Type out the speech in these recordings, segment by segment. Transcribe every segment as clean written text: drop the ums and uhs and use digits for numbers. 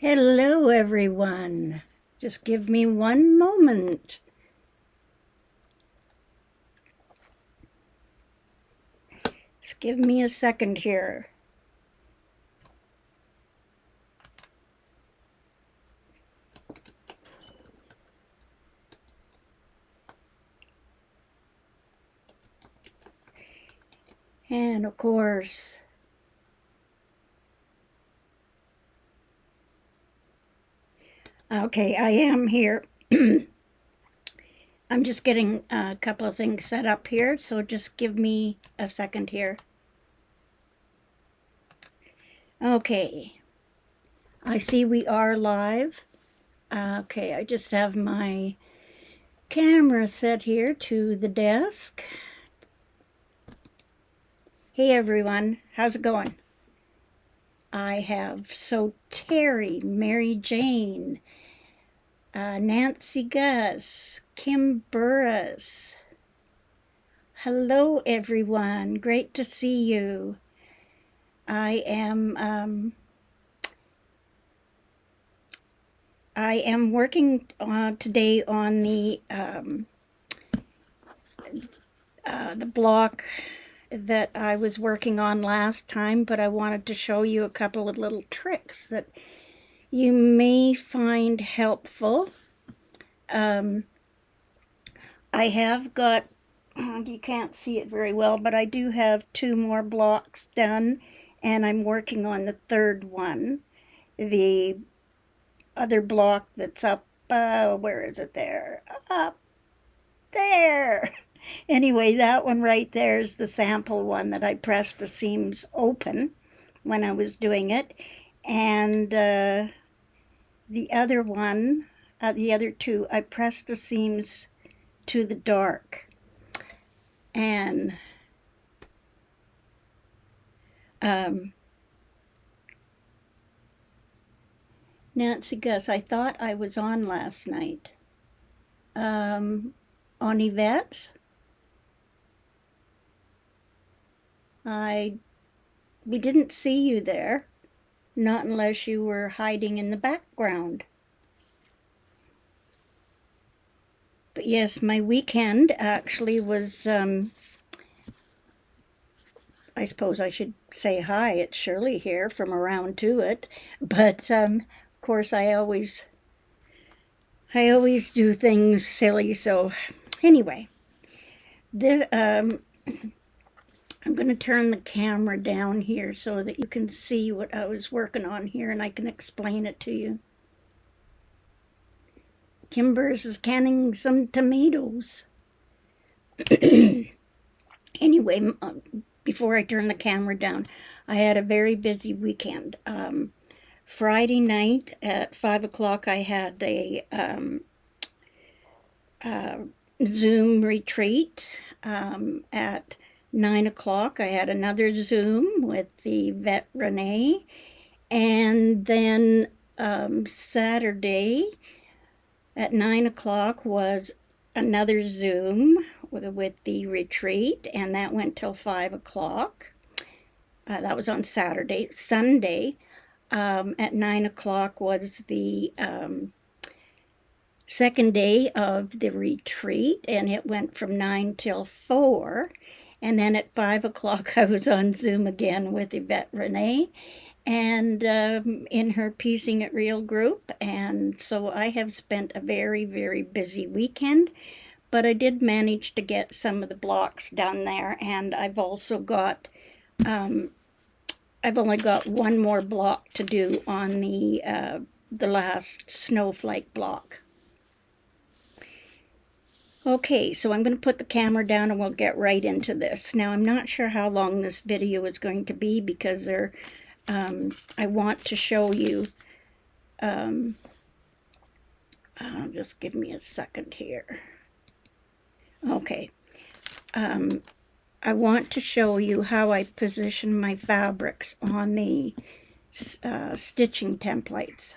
Hello, everyone. Just give me one moment. Just give me a second here. And of course, okay, I am here. I'm just getting a couple of things set up here, so just give me a second here. Okay, I see we are live. Okay, I just have my camera set here to the desk. Hey everyone, how's it going? I have Terry, Mary Jane, Nancy Gus, Kim Burris. Hello everyone, great to see you. I am working today on the block that I was working on last time, but I wanted to show you a couple of little tricks that you may find helpful. I have got, you can't see it very well, but I do have 2 more blocks done, and I'm working on the 3rd one. The other block that's up, where is it there? Up there! Anyway, that one right there is the sample one that I pressed the seams open when I was doing it. And the other one, the other 2, I pressed the seams to the dark. And Nancy Gus, I thought I was on last night. On Yvette's? We didn't see you there, not unless you were hiding in the background. But yes, my weekend actually was, I suppose I should say hi, it's Shirley here from Around to It, but of course I always do things silly, so anyway, this, I'm going to turn the camera down here so that you can see what I was working on here and I can explain it to you. Kimber's is canning some tomatoes. Anyway, before I turn the camera down, I had a very busy weekend. Friday night at 5 o'clock, I had a Zoom retreat. At 9 o'clock, I had another Zoom with the vet Renee. And then Saturday at 9 o'clock was another Zoom with the retreat, and that went till 5 o'clock. That was on Saturday. Sunday at 9 o'clock was the second day of the retreat, and it went from 9 till 4. And then at 5 o'clock, I was on Zoom again with Yvette Renee and in her Piecing It Real group. And so I have spent a very, very busy weekend, but I did manage to get some of the blocks done there. And I've also got, I've only got 1 more block to do on the last snowflake block. Okay, so I'm going to put the camera down and we'll get right into this. Now, I'm not sure how long this video is going to be because I want to show you, just give me a second here. Okay, I want to show you how I position my fabrics on the stitching templates.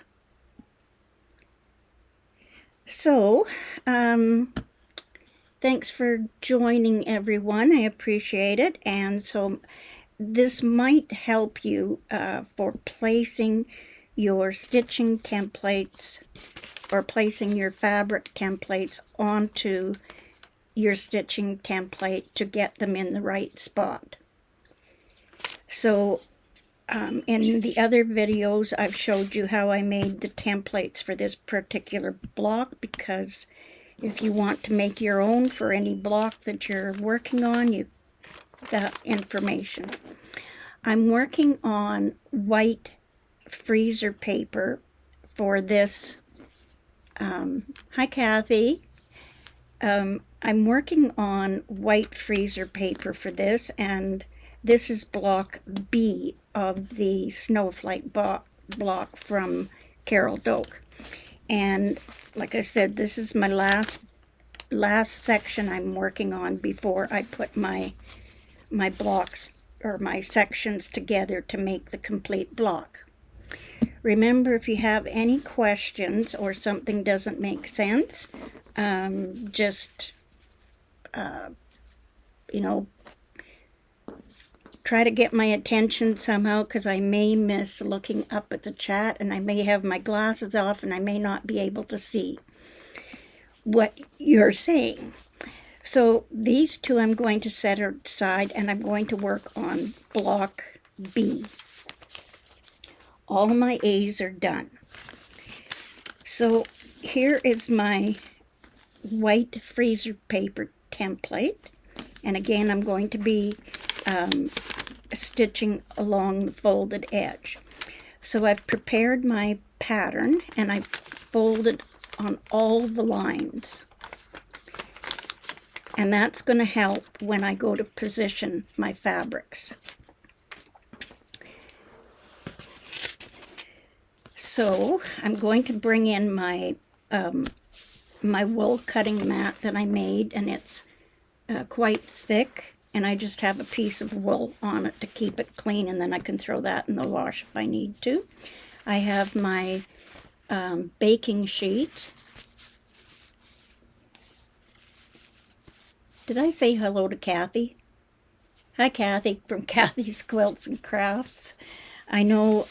So, thanks for joining, everyone. I appreciate it. And so this might help you for placing your stitching templates or placing your fabric templates onto your stitching template to get them in the right spot. So in the other videos, I've showed you how I made the templates for this particular block, because if you want to make your own for any block that you're working on, you that information. I'm working on white freezer paper for this. Hi, Kathy. I'm working on white freezer paper for this, and this is block B of the Snowflake block from Carol Doak. And like I said, this is my last section I'm working on before I put my blocks or my sections together to make the complete block. Remember, if you have any questions or something doesn't make sense, just you know, try to get my attention somehow, because I may miss looking up at the chat, and I may have my glasses off and I may not be able to see what you're saying. So these two I'm going to set aside, and I'm going to work on block B. All my A's are done. So here is my white freezer paper template, and again I'm going to be stitching along the folded edge. So I've prepared my pattern and I've folded on all the lines, and that's going to help when I go to position my fabrics. So I'm going to bring in my my wool cutting mat that I made, and it's quite thick, and I just have a piece of wool on it to keep it clean, and then I can throw that in the wash if I need to. I have my baking sheet. Did I say hello to Kathy? Hi, Kathy, from Kathy's Quilts and Crafts. I know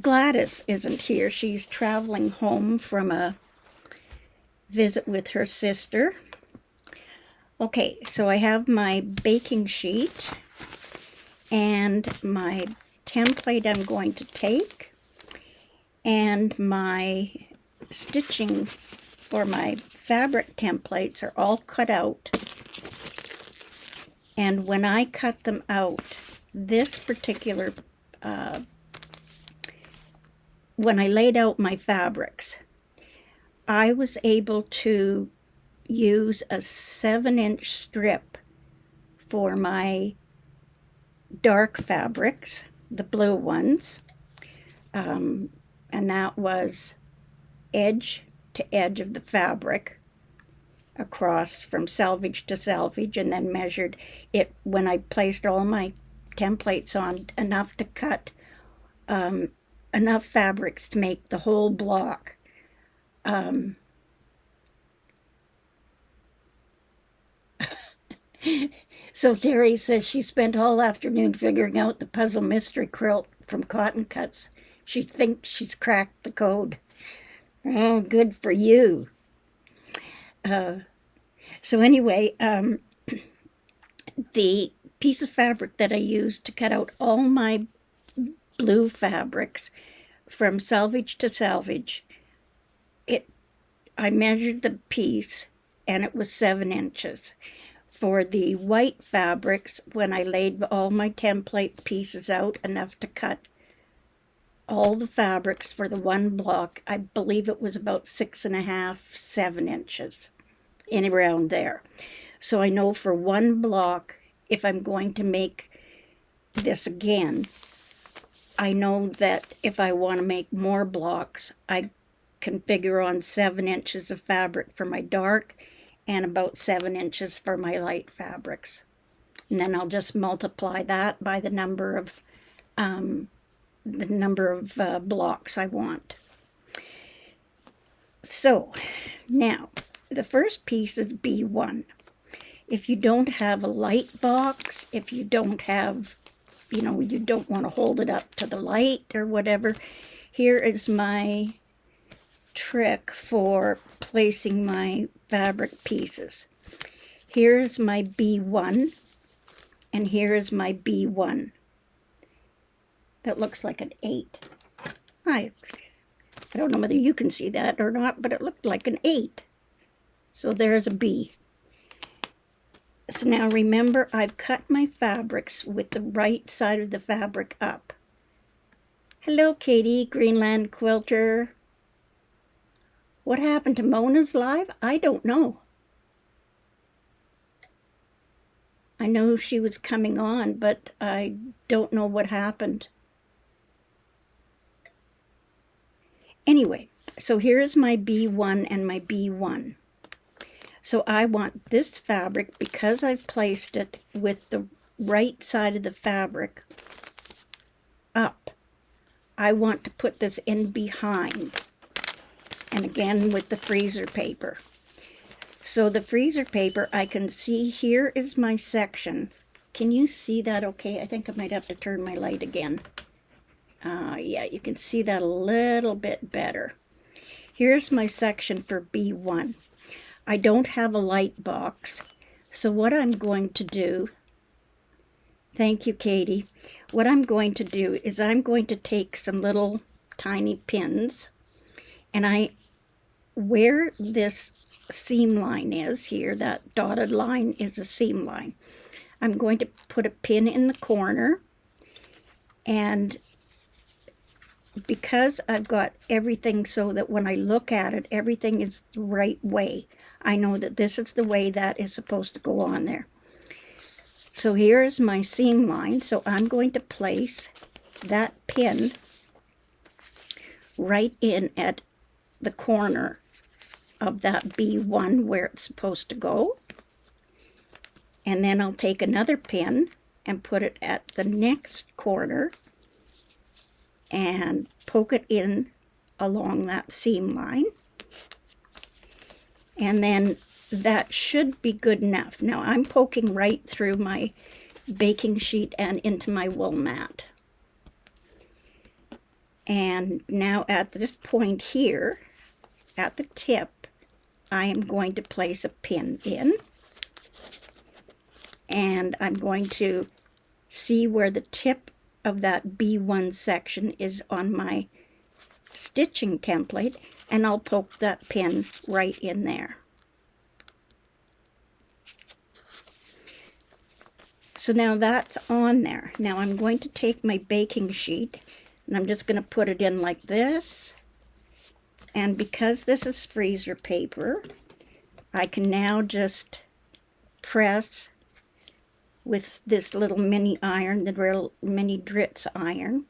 Gladys isn't here. She's traveling home from a visit with her sister. Okay, so I have my baking sheet and my template I'm going to take, and my stitching for my fabric templates are all cut out. And when I cut them out, this particular when I laid out my fabrics, I was able to use a 7-inch strip for my dark fabrics, the blue ones, and that was edge to edge of the fabric across from selvage to selvage, and then measured it when I placed all my templates on enough to cut enough fabrics to make the whole block. So Terry says she spent all afternoon figuring out the puzzle mystery quilt from Cotton Cuts. She thinks she's cracked the code. Oh, good for you. So anyway, the piece of fabric that I used to cut out all my blue fabrics from selvage to selvage, I measured the piece and it was 7 inches. For the white fabrics, when I laid all my template pieces out enough to cut all the fabrics for the one block, I believe it was about 6.5, 7 inches, in around there. So I know for one block, if I'm going to make this again, I know that if I want to make more blocks, I can figure on 7 inches of fabric for my dark and about 7 inches for my light fabrics. And then I'll just multiply that by the number of blocks I want. So now the first piece is B1. If you don't have a light box, if you don't have, you know, you don't want to hold it up to the light or whatever. Here is my trick for placing my fabric pieces. Here's my B1, and here's my B1. That looks like an 8. I don't know whether you can see that or not, but it looked like an 8. So there's a B. So now remember, I've cut my fabrics with the right side of the fabric up. Hello, Katie, Greenland Quilter. What happened to Mona's live? I don't know. I know she was coming on, but I don't know what happened. Anyway, so here's my B1 and my B1. So I want this fabric, because I've placed it with the right side of the fabric up, I want to put this in behind. And again with the freezer paper. So the freezer paper, I can see here is my section. Can you see that okay? I think I might have to turn my light again. Yeah, you can see that a little bit better. Here's my section for B1. I don't have a light box, so what I'm going to do, thank you, Katie. What I'm going to do is I'm going to take some little tiny pins, and where this seam line is here, that dotted line is a seam line. I'm going to put a pin in the corner, and because I've got everything so that when I look at it, everything is the right way. I know that this is the way that is supposed to go on there. So here is my seam line. So I'm going to place that pin right in at the corner of that B1 where it's supposed to go. And then I'll take another pin and put it at the next corner and poke it in along that seam line. And then that should be good enough. Now I'm poking right through my baking sheet and into my wool mat. And now at this point here, at the tip, I am going to place a pin in. And I'm going to see where the tip of that B1 section is on my stitching template, and I'll poke that pin right in there. So now that's on there. Now I'm going to take my baking sheet, and I'm just going to put it in like this. And because this is freezer paper, I can now just press with this little mini iron, the real mini Dritz iron.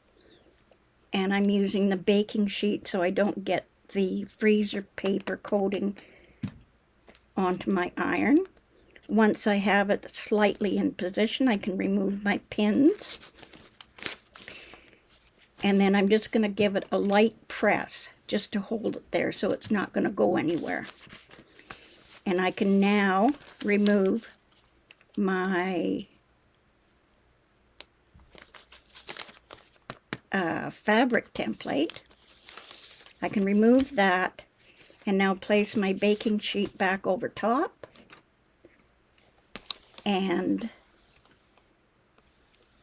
And I'm using the baking sheet so I don't get the freezer paper coating onto my iron. Once I have it slightly in position, I can remove my pins. And then I'm just going to give it a light press just to hold it there so it's not going to go anywhere. And I can now remove my fabric template. I can remove that and now place my baking sheet back over top and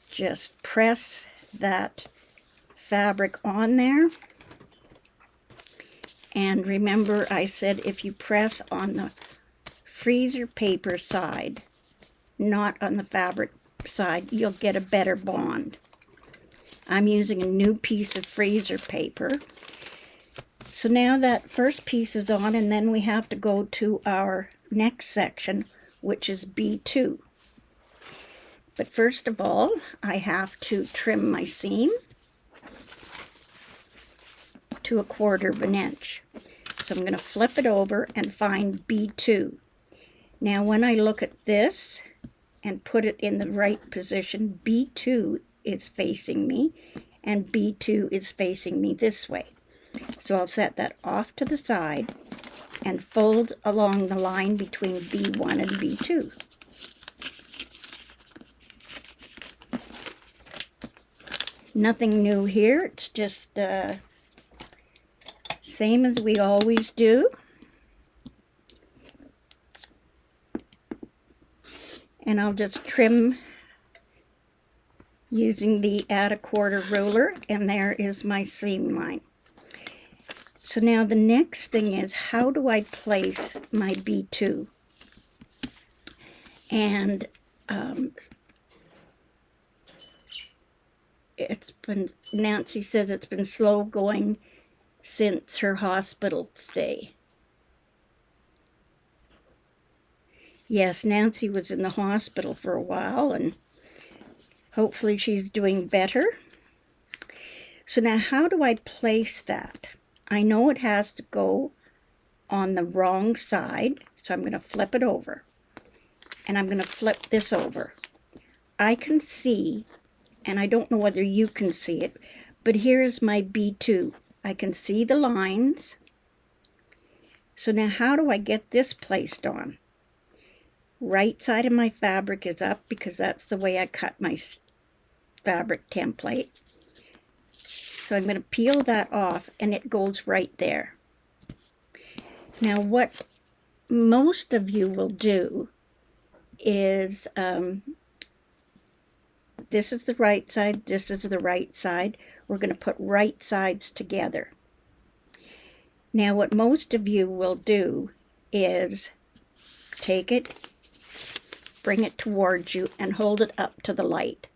just press that fabric on there. And remember, I said if you press on the freezer paper side, not on the fabric side, you'll get a better bond. I'm using a new piece of freezer paper. So now that first piece is on, and then we have to go to our next section, which is B2. But first of all, I have to trim my seam to 1/4 of an inch. So I'm going to flip it over and find B2. Now when I look at this and put it in the right position, B2 is facing me and B2 is facing me this way. So I'll set that off to the side and fold along the line between B1 and B2. Nothing new here. It's just same as we always do. And I'll just trim using the add a quarter ruler, and there is my seam line. So now the next thing is, how do I place my B2? And Nancy says it's been slow going since her hospital stay. Yes, Nancy was in the hospital for a while, and hopefully she's doing better. So now how do I place that? I know it has to go on the wrong side, so I'm going to flip it over. And I'm going to flip this over. I can see, and I don't know whether you can see it, but here's my B2. I can see the lines. So now how do I get this placed on? Right side of my fabric is up because that's the way I cut my fabric template. So I'm going to peel that off and it goes right there. Now what most of you will do is, this is the right side, this is the right side. We're going to put right sides together. Now what most of you will do is take it, bring it towards you, and hold it up to the light.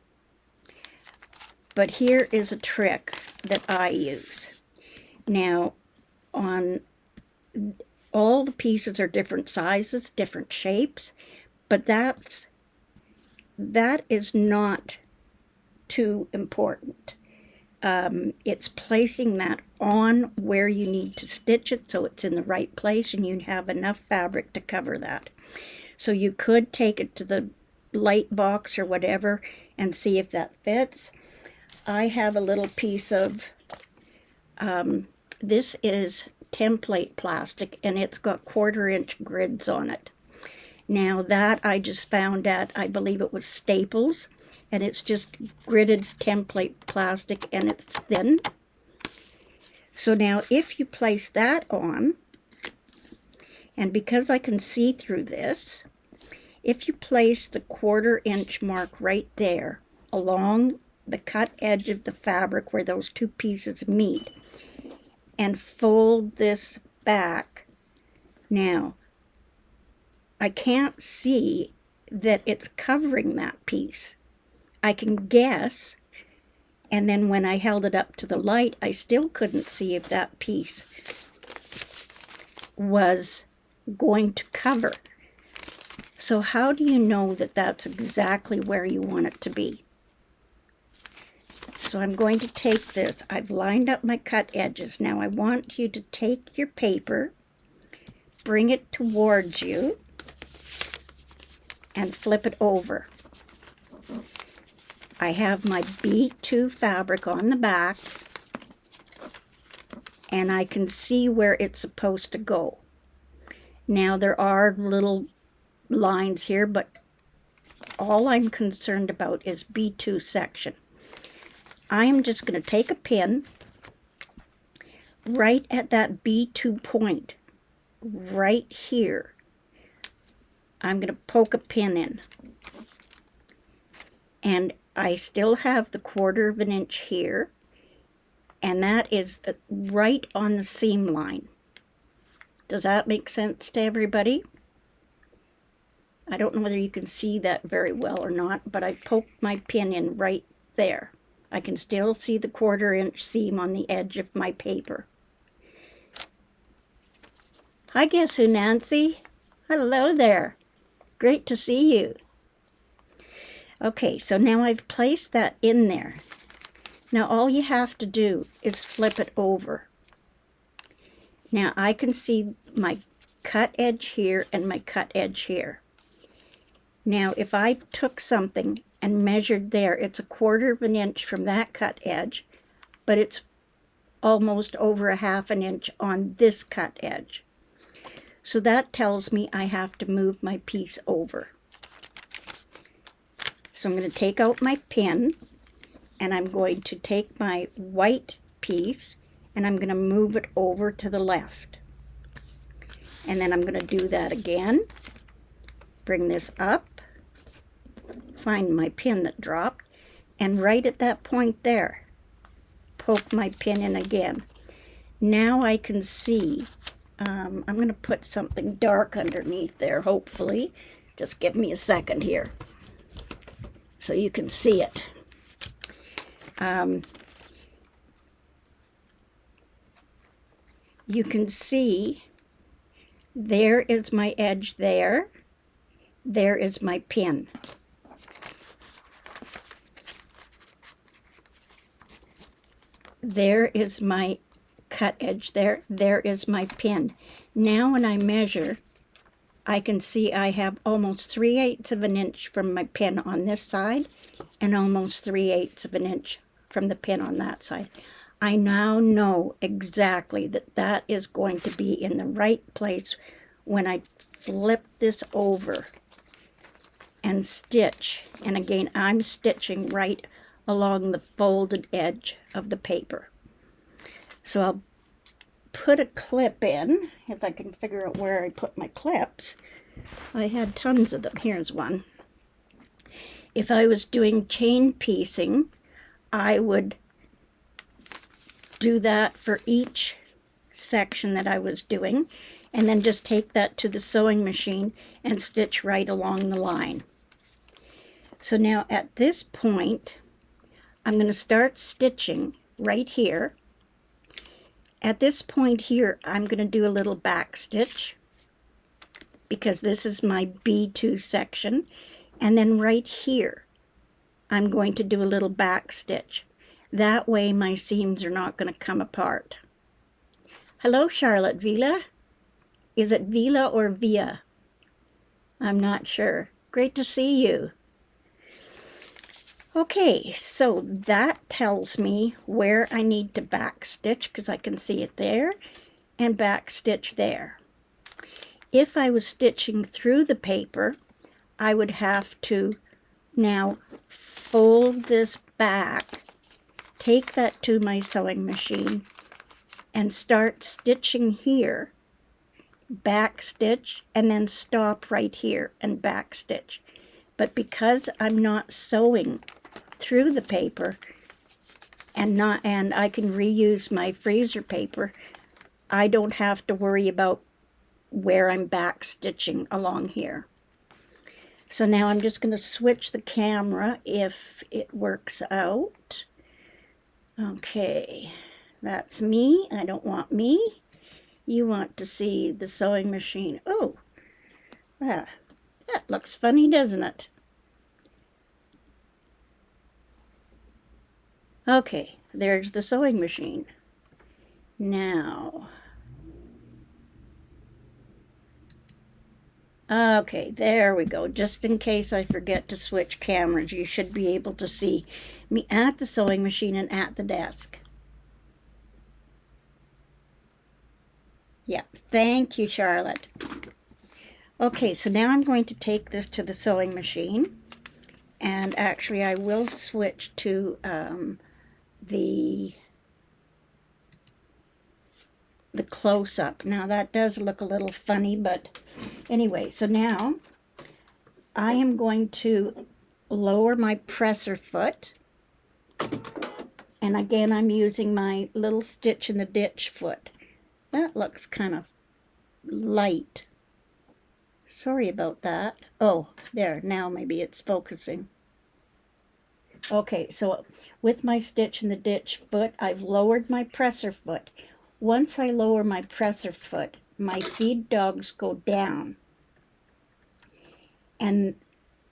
But here is a trick that I use. Now, on all the pieces are different sizes, different shapes, but that is not too important. It's placing that on where you need to stitch it so it's in the right place and you have enough fabric to cover that. So you could take it to the light box or whatever and see if that fits. I have a little piece of, this is template plastic, and it's got 1/4 inch grids on it. Now that I just found at, I believe it was Staples, and it's just gridded template plastic and it's thin. So now if you place that on, and because I can see through this, if you place the 1/4 inch mark right there along the cut edge of the fabric where those two pieces meet, and fold this back, now I can't see that it's covering that piece. I can guess, and then when I held it up to the light, I still couldn't see if that piece was going to cover. So how do you know that that's exactly where you want it to be? So I'm going to take this. I've lined up my cut edges. Now I want you to take your paper, bring it towards you, and flip it over. I have my B2 fabric on the back, and I can see where it's supposed to go. Now there are little lines here, but all I'm concerned about is B2 section. I am just going to take a pin right at that B2 point, right here. I'm going to poke a pin in. And I still have the 1/4 inch here, and that is right on the seam line. Does that make sense to everybody? I don't know whether you can see that very well or not, but I poked my pin in right there. I can still see the 1/4 inch seam on the edge of my paper. Hi, guess who, Nancy? Hello there. Great to see you. Okay, so now I've placed that in there. Now all you have to do is flip it over. Now I can see my cut edge here and my cut edge here. Now if I took something and measured there, it's a 1/4 inch from that cut edge, but it's almost over a 1/2 inch on this cut edge. So that tells me I have to move my piece over. So I'm going to take out my pin, and I'm going to take my white piece and I'm going to move it over to the left. And then I'm going to do that again. Bring this up, find my pin that dropped, and right at that point there, poke my pin in again. Now I can see, I'm going to put something dark underneath there, hopefully. Just give me a second here so you can see it. You can see there is my edge there. There is my pin. There is my cut edge there. There is my pin. Now when I measure, I can see I have almost 3/8 of an inch from my pin on this side and almost 3/8 of an inch from the pin on that side. I now know exactly that that is going to be in the right place when I flip this over and stitch. And again, I'm stitching right along the folded edge of the paper. So I'll put a clip in, if I can figure out where I put my clips. I had tons of them. Here's one. If I was doing chain piecing, I would do that for each section that I was doing, and then just take that to the sewing machine and stitch right along the line. So now at this point, I'm going to start stitching right here. At this point here, I'm going to do a little back stitch because this is my B2 section. And then right here, I'm going to do a little back stitch. That way my seams are not going to come apart. Hello, Charlotte Vila. Is it Vila or Via? I'm not sure. Great to see you. Okay, so that tells me where I need to back stitch because I can see it there, and back stitch there. If I was stitching through the paper, I would have to now fold this back, take that to my sewing machine, and start stitching here, back stitch, and then stop right here and back stitch. But because I'm not sewing through the paper and I can reuse my freezer paper, I don't have to worry about where I'm back stitching along here. So now I'm just going to switch the camera if it works out. Okay, that's me. I don't want me. You want to see the sewing machine. Oh, that looks funny, doesn't it? Okay, there's the sewing machine. Now, okay, there we go. Just in case I forget to switch cameras, you should be able to see me at the sewing machine and at the desk. Yeah, thank you, Charlotte. Okay, so now I'm going to take this to the sewing machine, and actually I will switch to the close-up. Now that does look a little funny, but anyway, so now I am going to lower my presser foot, and again I'm using my little stitch in the ditch foot. That looks kind of light. Sorry about that. Oh, there, now maybe it's focusing. Okay, so with my stitch in the ditch foot, I've lowered my presser foot. Once I lower my presser foot, my feed dogs go down. And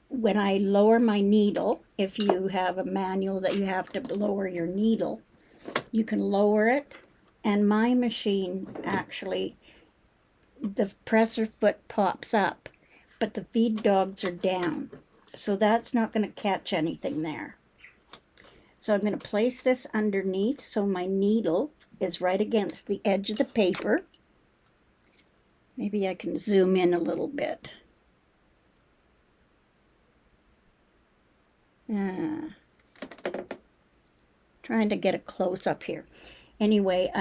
when I lower my needle, if you have a manual that you have to lower your needle, you can lower it. And my machine actually, the presser foot pops up, but the feed dogs are down. So that's not going to catch anything there. So I'm going to place this underneath so my needle is right against the edge of the paper. Maybe I can zoom in a little bit. Trying to get a close up here. Anyway,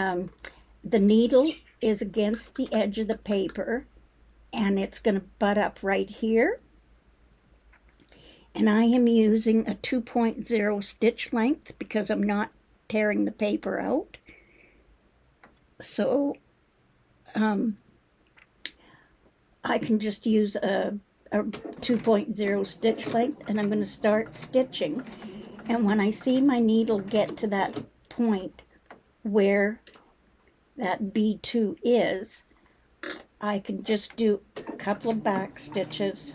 the needle is against the edge of the paper, and it's going to butt up right here. And I am using a 2.0 stitch length because I'm not tearing the paper out. So I can just use a 2.0 stitch length, and I'm going to start stitching. And when I see my needle get to that point where that B2 is, I can just do a couple of back stitches,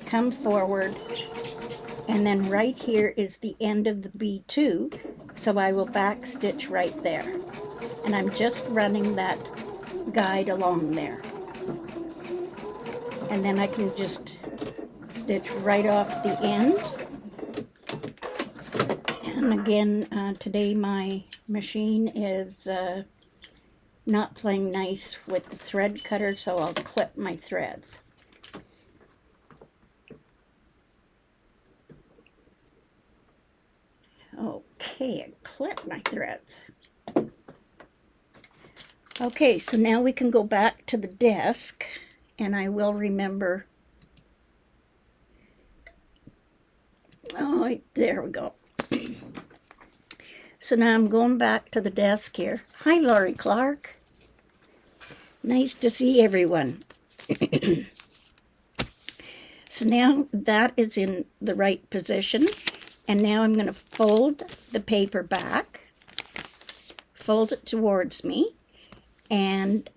come forward, and then right here is the end of the B2, so I will back stitch right there. And I'm just running that guide along there. And then I can just stitch right off the end. And again, today my machine is not playing nice with the thread cutter, so I'll clip my threads. Okay, I clipped my threads. Okay, so now we can go back to the desk, and I will remember. Oh, there we go. So now I'm going back to the desk here. Hi, Laurie Clark. Nice to see everyone. So now that is in the right position. And now I'm going to fold the paper back, fold it towards me, and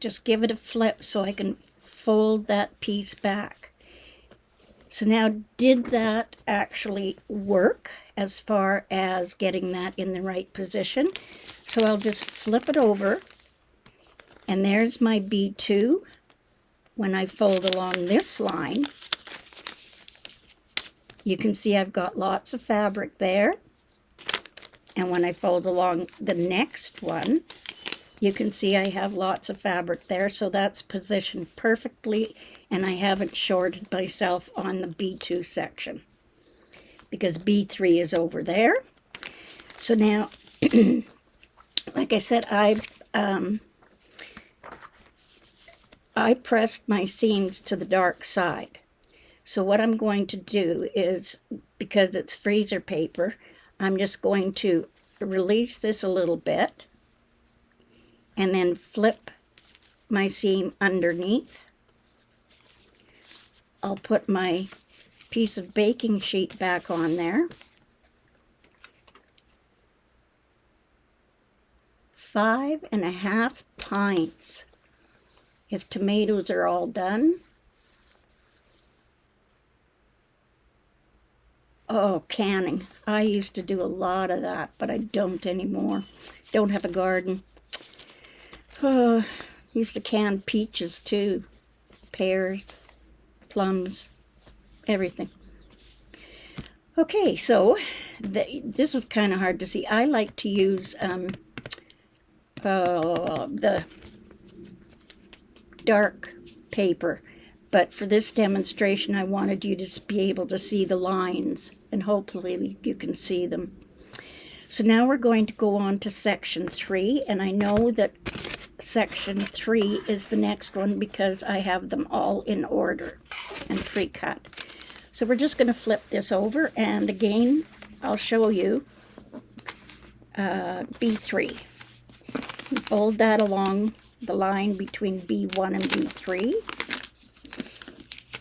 just give it a flip so I can fold that piece back. So now, did that actually work as far as getting that in the right position? So I'll just flip it over, and there's my B2. When I fold along this line, you can see I've got lots of fabric there. And when I fold along the next one, you can see I have lots of fabric there. So that's positioned perfectly, and I haven't shorted myself on the B2 section because B3 is over there. So now, like I said, I pressed my seams to the dark side. So what I'm going to do is, because it's freezer paper, I'm just going to release this a little bit and then flip my seam underneath. I'll put my piece of baking sheet back on there. 5.5 pints if tomatoes are all done. Oh, canning. I used to do a lot of that, but I don't anymore. Don't have a garden. Oh, used to can peaches too. Pears, plums, everything. Okay, so this is kind of hard to see. I like to use the dark paper, but for this demonstration I wanted you to be able to see the lines, and hopefully you can see them. So now we're going to go on to section 3, and I know that section 3 is the next one because I have them all in order and pre-cut. So we're just going to flip this over, and again I'll show you B3. You fold that along the line between B1 and B3,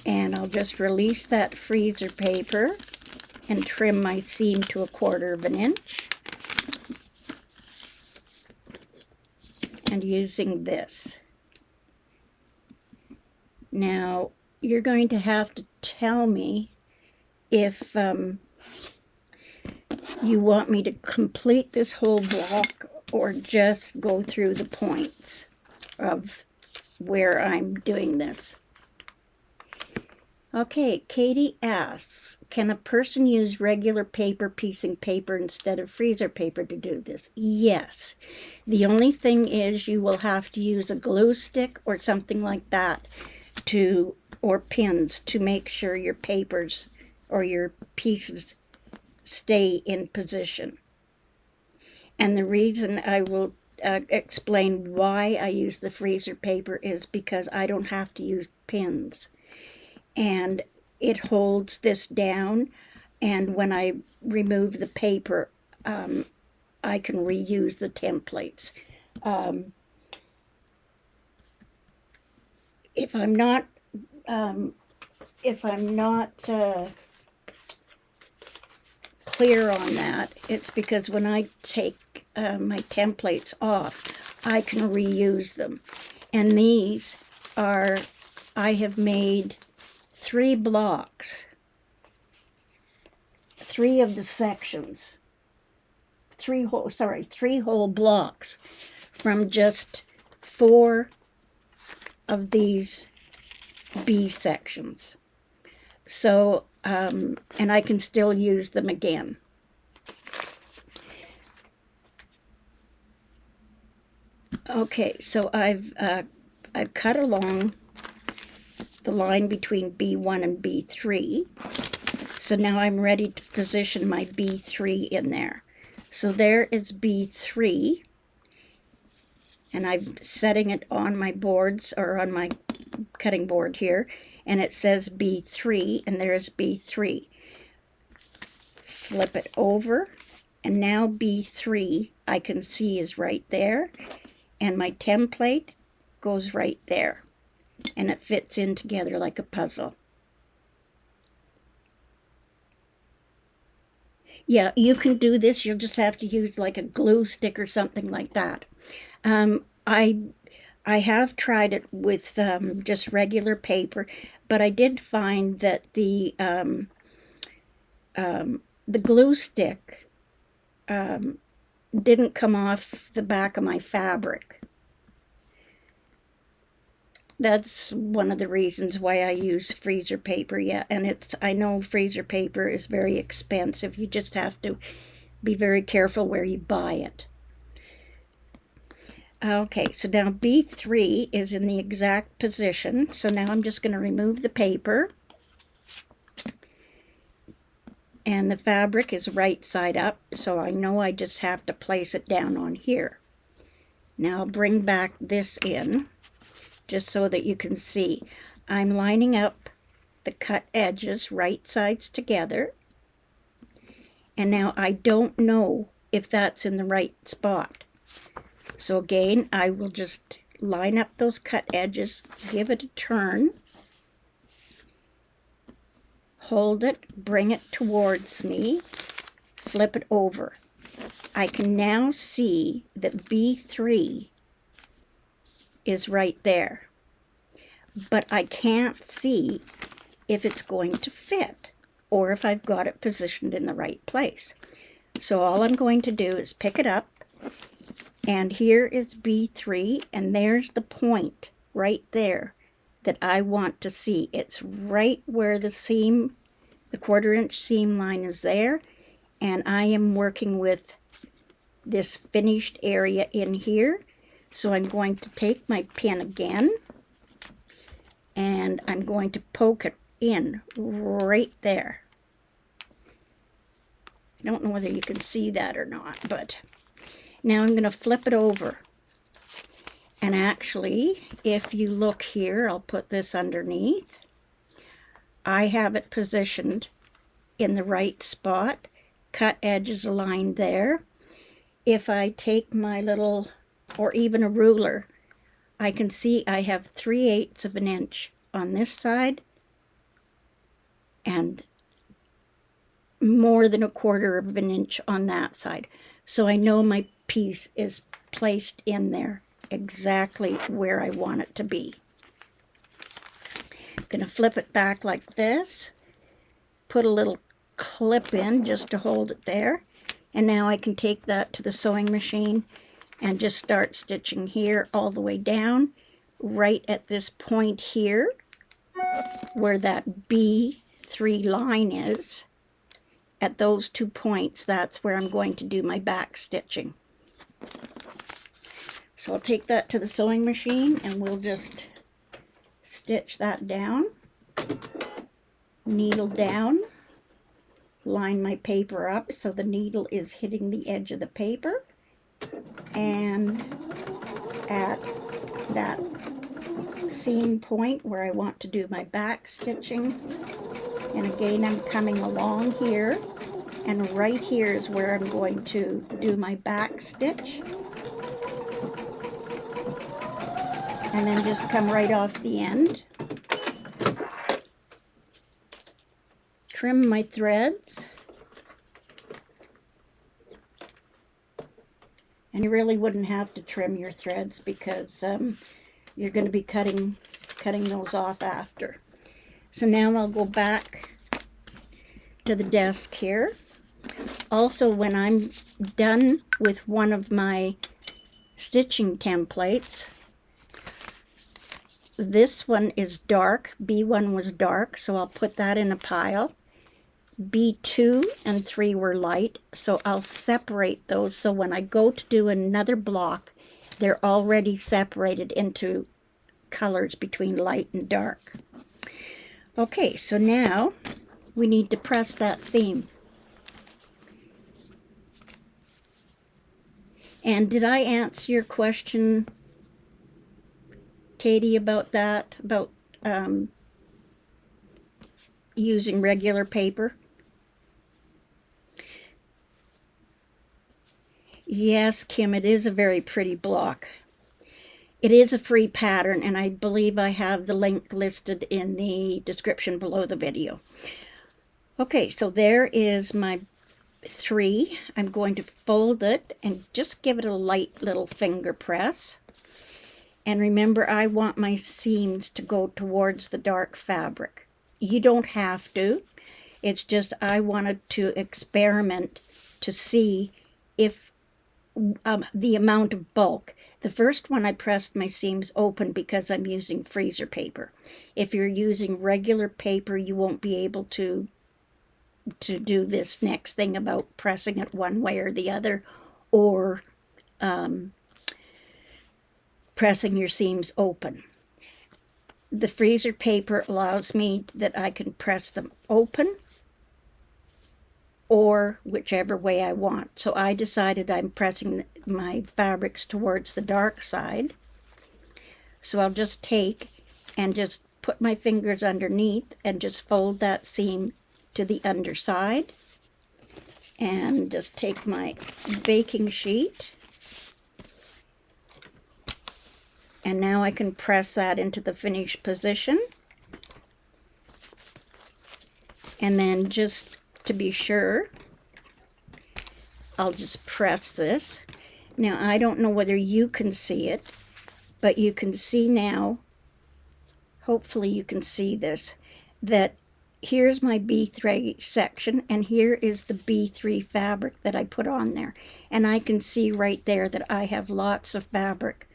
and I'll just release that freezer paper and trim my seam to 1/4 inch, and using this. Now you're going to have to tell me if you want me to complete this whole block or just go through the points of where I'm doing this. Okay, Katie asks, can a person use regular paper piecing paper instead of freezer paper to do this? Yes. The only thing is you will have to use a glue stick or something like that or pins to make sure your papers or your pieces stay in position. And the reason I will explain why I use the freezer paper is because I don't have to use pins. And it holds this down, and when I remove the paper, I can reuse the templates. If I'm not clear on that, it's because when I take my templates off, I can reuse them. And these are, I have made 3 blocks, 3 of the sections, 3 whole blocks from just 4 of these B sections. So, and I can still use them again. Okay, so I've cut along the line between B1 and B3. So now I'm ready to position my B3 in there. So there is B3, and I'm setting it on my boards, or on my cutting board here, and it says B3, and there's B3. Flip it over, and now B3 I can see is right there, and my template goes right there, and it fits in together like a puzzle. Yeah, you can do this. You'll just have to use like a glue stick or something like that. I have tried it with just regular paper, but I did find that the glue stick didn't come off the back of my fabric. That's one of the reasons why I use freezer paper. Yeah, and I know freezer paper is very expensive. You just have to be very careful where you buy it. Okay, so now B3 is in the exact position. So now I'm just going to remove the paper. And the fabric is right side up, so I know I just have to place it down on here. Now I'll bring back this in, just so that you can see. I'm lining up the cut edges right sides together. And now I don't know if that's in the right spot. So again, I will just line up those cut edges, give it a turn, hold it, bring it towards me, flip it over. I can now see that B3 is right there, but I can't see if it's going to fit or if I've got it positioned in the right place. So all I'm going to do is pick it up, and here is B3, and there's the point right there that I want to see. It's right where the seam, the 1/4 inch seam line is there, and I am working with this finished area in here. So I'm going to take my pin again, and I'm going to poke it in right there. I don't know whether you can see that or not, but now I'm going to flip it over. And actually, if you look here, I'll put this underneath. I have it positioned in the right spot. Cut edges aligned there. If I take my little, or even a ruler, I can see I have 3/8 of an inch on this side and more than 1/4 of an inch on that side. So I know my piece is placed in there exactly where I want it to be. I'm going to flip it back like this, put a little clip in just to hold it there, and now I can take that to the sewing machine and just start stitching here all the way down, right at this point here where that B3 line is. At those 2 points, that's where I'm going to do my back stitching. So I'll take that to the sewing machine and we'll just stitch that down, needle down, line my paper up so the needle is hitting the edge of the paper, and at that seam point where I want to do my back stitching, and again I'm coming along here, and right here is where I'm going to do my back stitch, and then just come right off the end. Trim my threads, and you really wouldn't have to trim your threads because you're going to be cutting those off after. So now I'll go back to the desk here. Also, when I'm done with one of my stitching templates, this one is dark, B1 was dark, so I'll put that in a pile. B2 and 3 were light, so I'll separate those so when I go to do another block, they're already separated into colors between light and dark. Okay, so now we need to press that seam. And did I answer your question, Katie, about that, about using regular paper? Yes, Kim, it is a very pretty block. It is a free pattern, and I believe I have the link listed in the description below the video. Okay, so there is my 3. I'm going to fold it and just give it a light little finger press. And remember, I want my seams to go towards the dark fabric. You don't have to. It's just I wanted to experiment to see if the amount of bulk. The first one I pressed my seams open because I'm using freezer paper. If you're using regular paper, you won't be able to do this next thing about pressing it one way or the other, or pressing your seams open. The freezer paper allows me that I can press them open or whichever way I want. So I decided I'm pressing my fabrics towards the dark side. So I'll just take and just put my fingers underneath and just fold that seam to the underside, and just take my baking sheet, and now I can press that into the finished position. And then just to be sure, I'll just press this. Now I don't know whether you can see it, but you can see now, hopefully you can see this, that here's my B3 section, and here is the B3 fabric that I put on there. And I can see right there that I have lots of fabric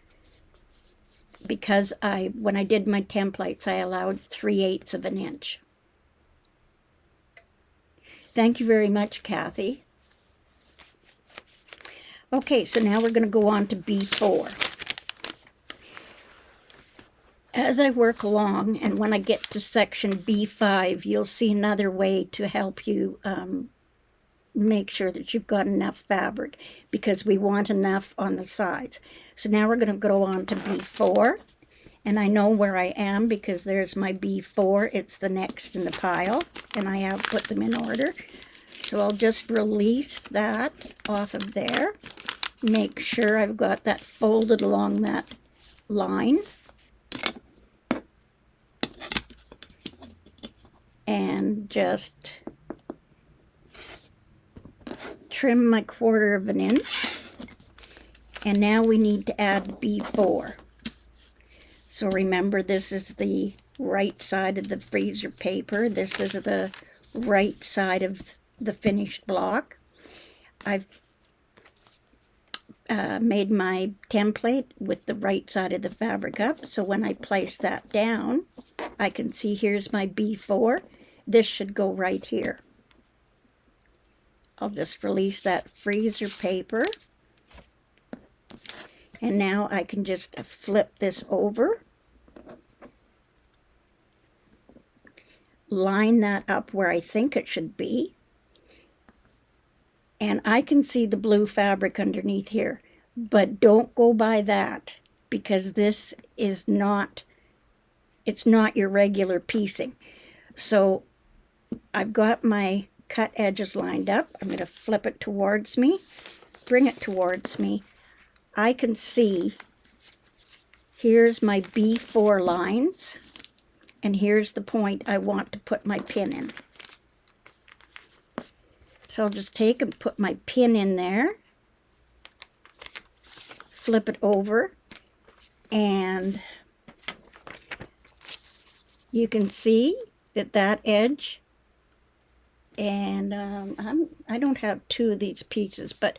because when I did my templates, I allowed 3/8 of an inch. Thank you very much, Kathy. Okay, so now we're going to go on to B4. As I work along, and when I get to section B5, you'll see another way to help you make sure that you've got enough fabric, because we want enough on the sides. So now we're going to go on to B4, and I know where I am because there's my B4. It's the next in the pile, and I have put them in order. So I'll just release that off of there. Make sure I've got that folded along that line. And just trim my 1/4 of an inch. And now we need to add B4. So remember, this is the right side of the freezer paper. This is the right side of the finished block. I've made my template with the right side of the fabric up. So when I place that down, I can see here's my B4. This should go right here. I'll just release that freezer paper. And now I can just flip this over. Line that up where I think it should be. And I can see the blue fabric underneath here, but don't go by that, because this is not, it's not your regular piecing. So I've got my cut edges lined up. I'm going to flip it towards me, bring it towards me. I can see, here's my B4 lines, and here's the point I want to put my pin in. So I'll just take and put my pin in there, flip it over, and you can see that that edge, and I don't have two of these pieces, but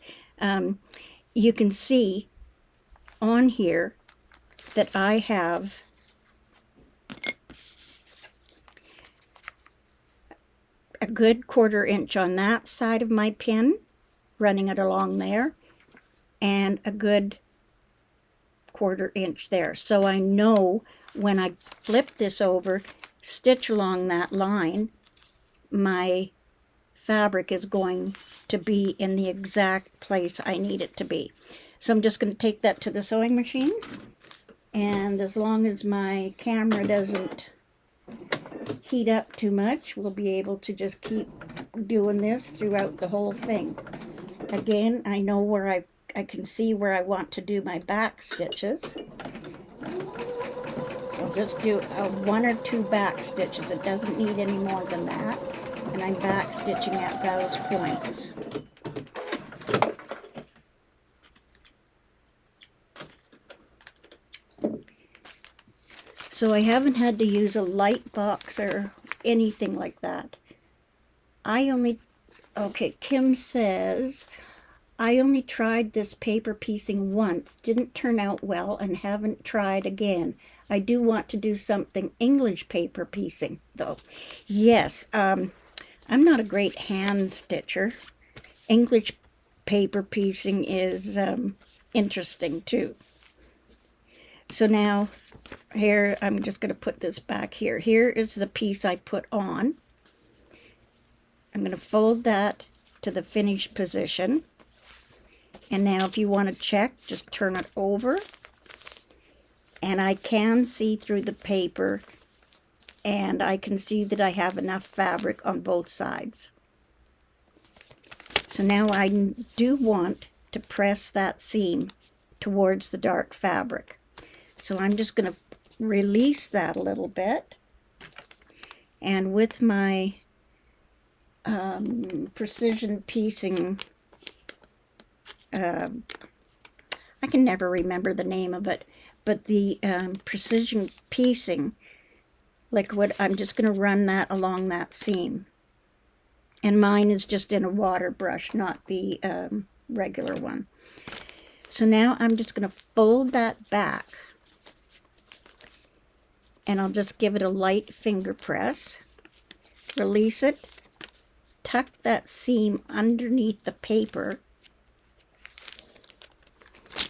you can see on here that I have a good 1/4 inch on that side of my pin, running it along there, and a good 1/4 inch there. So I know when I flip this over, stitch along that line, my fabric is going to be in the exact place I need it to be. So I'm just going to take that to the sewing machine, and as long as my camera doesn't heat up too much, we'll be able to just keep doing this throughout the whole thing. Again, I know where I can see where I want to do my back stitches. I'll just do 1 or 2 back stitches. It doesn't need any more than that. And I'm back stitching at those points. So I haven't had to use a light box or anything like that. Okay, Kim says, I only tried this paper piecing once, didn't turn out well, and haven't tried again. I do want to do something English paper piecing, though. Yes, I'm not a great hand stitcher. English paper piecing is interesting, too. So now, here, I'm just going to put this back here. Here is the piece I put on. I'm going to fold that to the finished position. And now if you want to check, just turn it over. And I can see through the paper, and I can see that I have enough fabric on both sides. So now I do want to press that seam towards the dark fabric. So I'm just going to release that a little bit, and with my precision piecing, I can never remember the name of it, but the precision piecing liquid, I'm just going to run that along that seam, and mine is just in a water brush, not the regular one. So now I'm just going to fold that back, and I'll just give it a light finger press, release it, tuck that seam underneath the paper,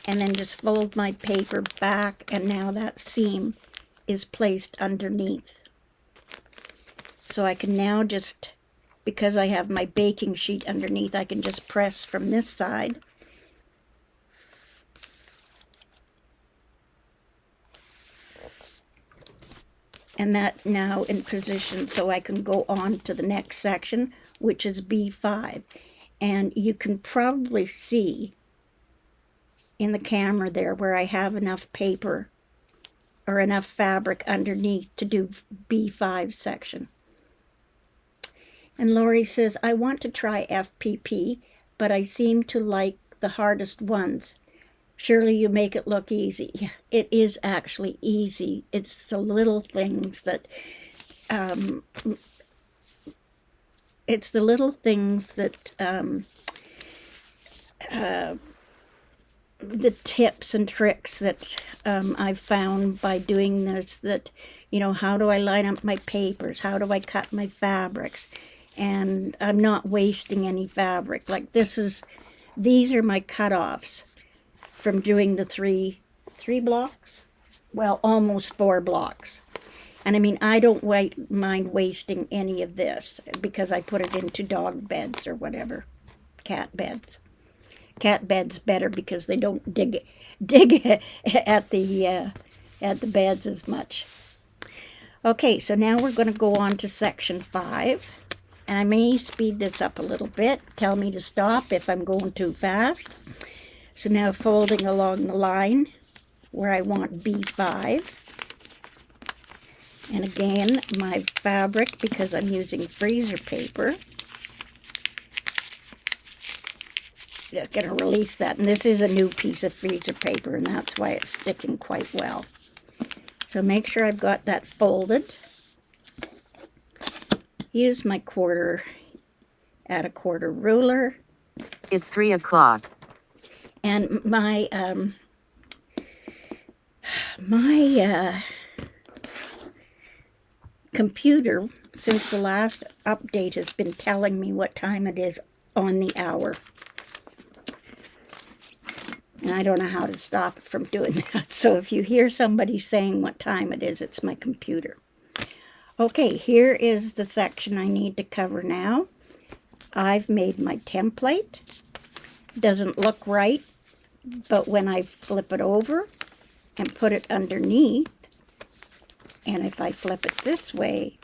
and then just fold my paper back, and now that seam is placed underneath. So I can now just, because I have my baking sheet underneath, I can just press from this side. And that's now in position, so I can go on to the next section, which is B5. And you can probably see in the camera there where I have enough paper or enough fabric underneath to do B5 section. And Lori says, I want to try FPP, but I seem to like the hardest ones. Surely you make it look easy. It is actually easy. It's the little things that, the tips and tricks that I've found by doing this, that, you know, how do I line up my papers? How do I cut my fabrics? And I'm not wasting any fabric. Like these are my cutoffs from doing the three blocks, well, almost 4 blocks. And I mean, I don't mind wasting any of this because I put it into dog beds or whatever. cat beds. Cat beds better because they don't dig at the beds as much. Okay, so now we're going to go on to section 5, and I may speed this up a little bit. Tell me to stop if I'm going too fast. So now folding along the line where I want B5. And again, my fabric, because I'm using freezer paper, just going to release that. And this is a new piece of freezer paper, and that's why it's sticking quite well. So make sure I've got that folded. Use my 1/4 at a 1/4 ruler. It's 3 o'clock. And my computer, since the last update, has been telling me what time it is on the hour. And I don't know how to stop it from doing that. So if you hear somebody saying what time it is, it's my computer. Okay, here is the section I need to cover now. I've made my template. Doesn't look right, but when I flip it over and put it underneath, and if I flip it this way,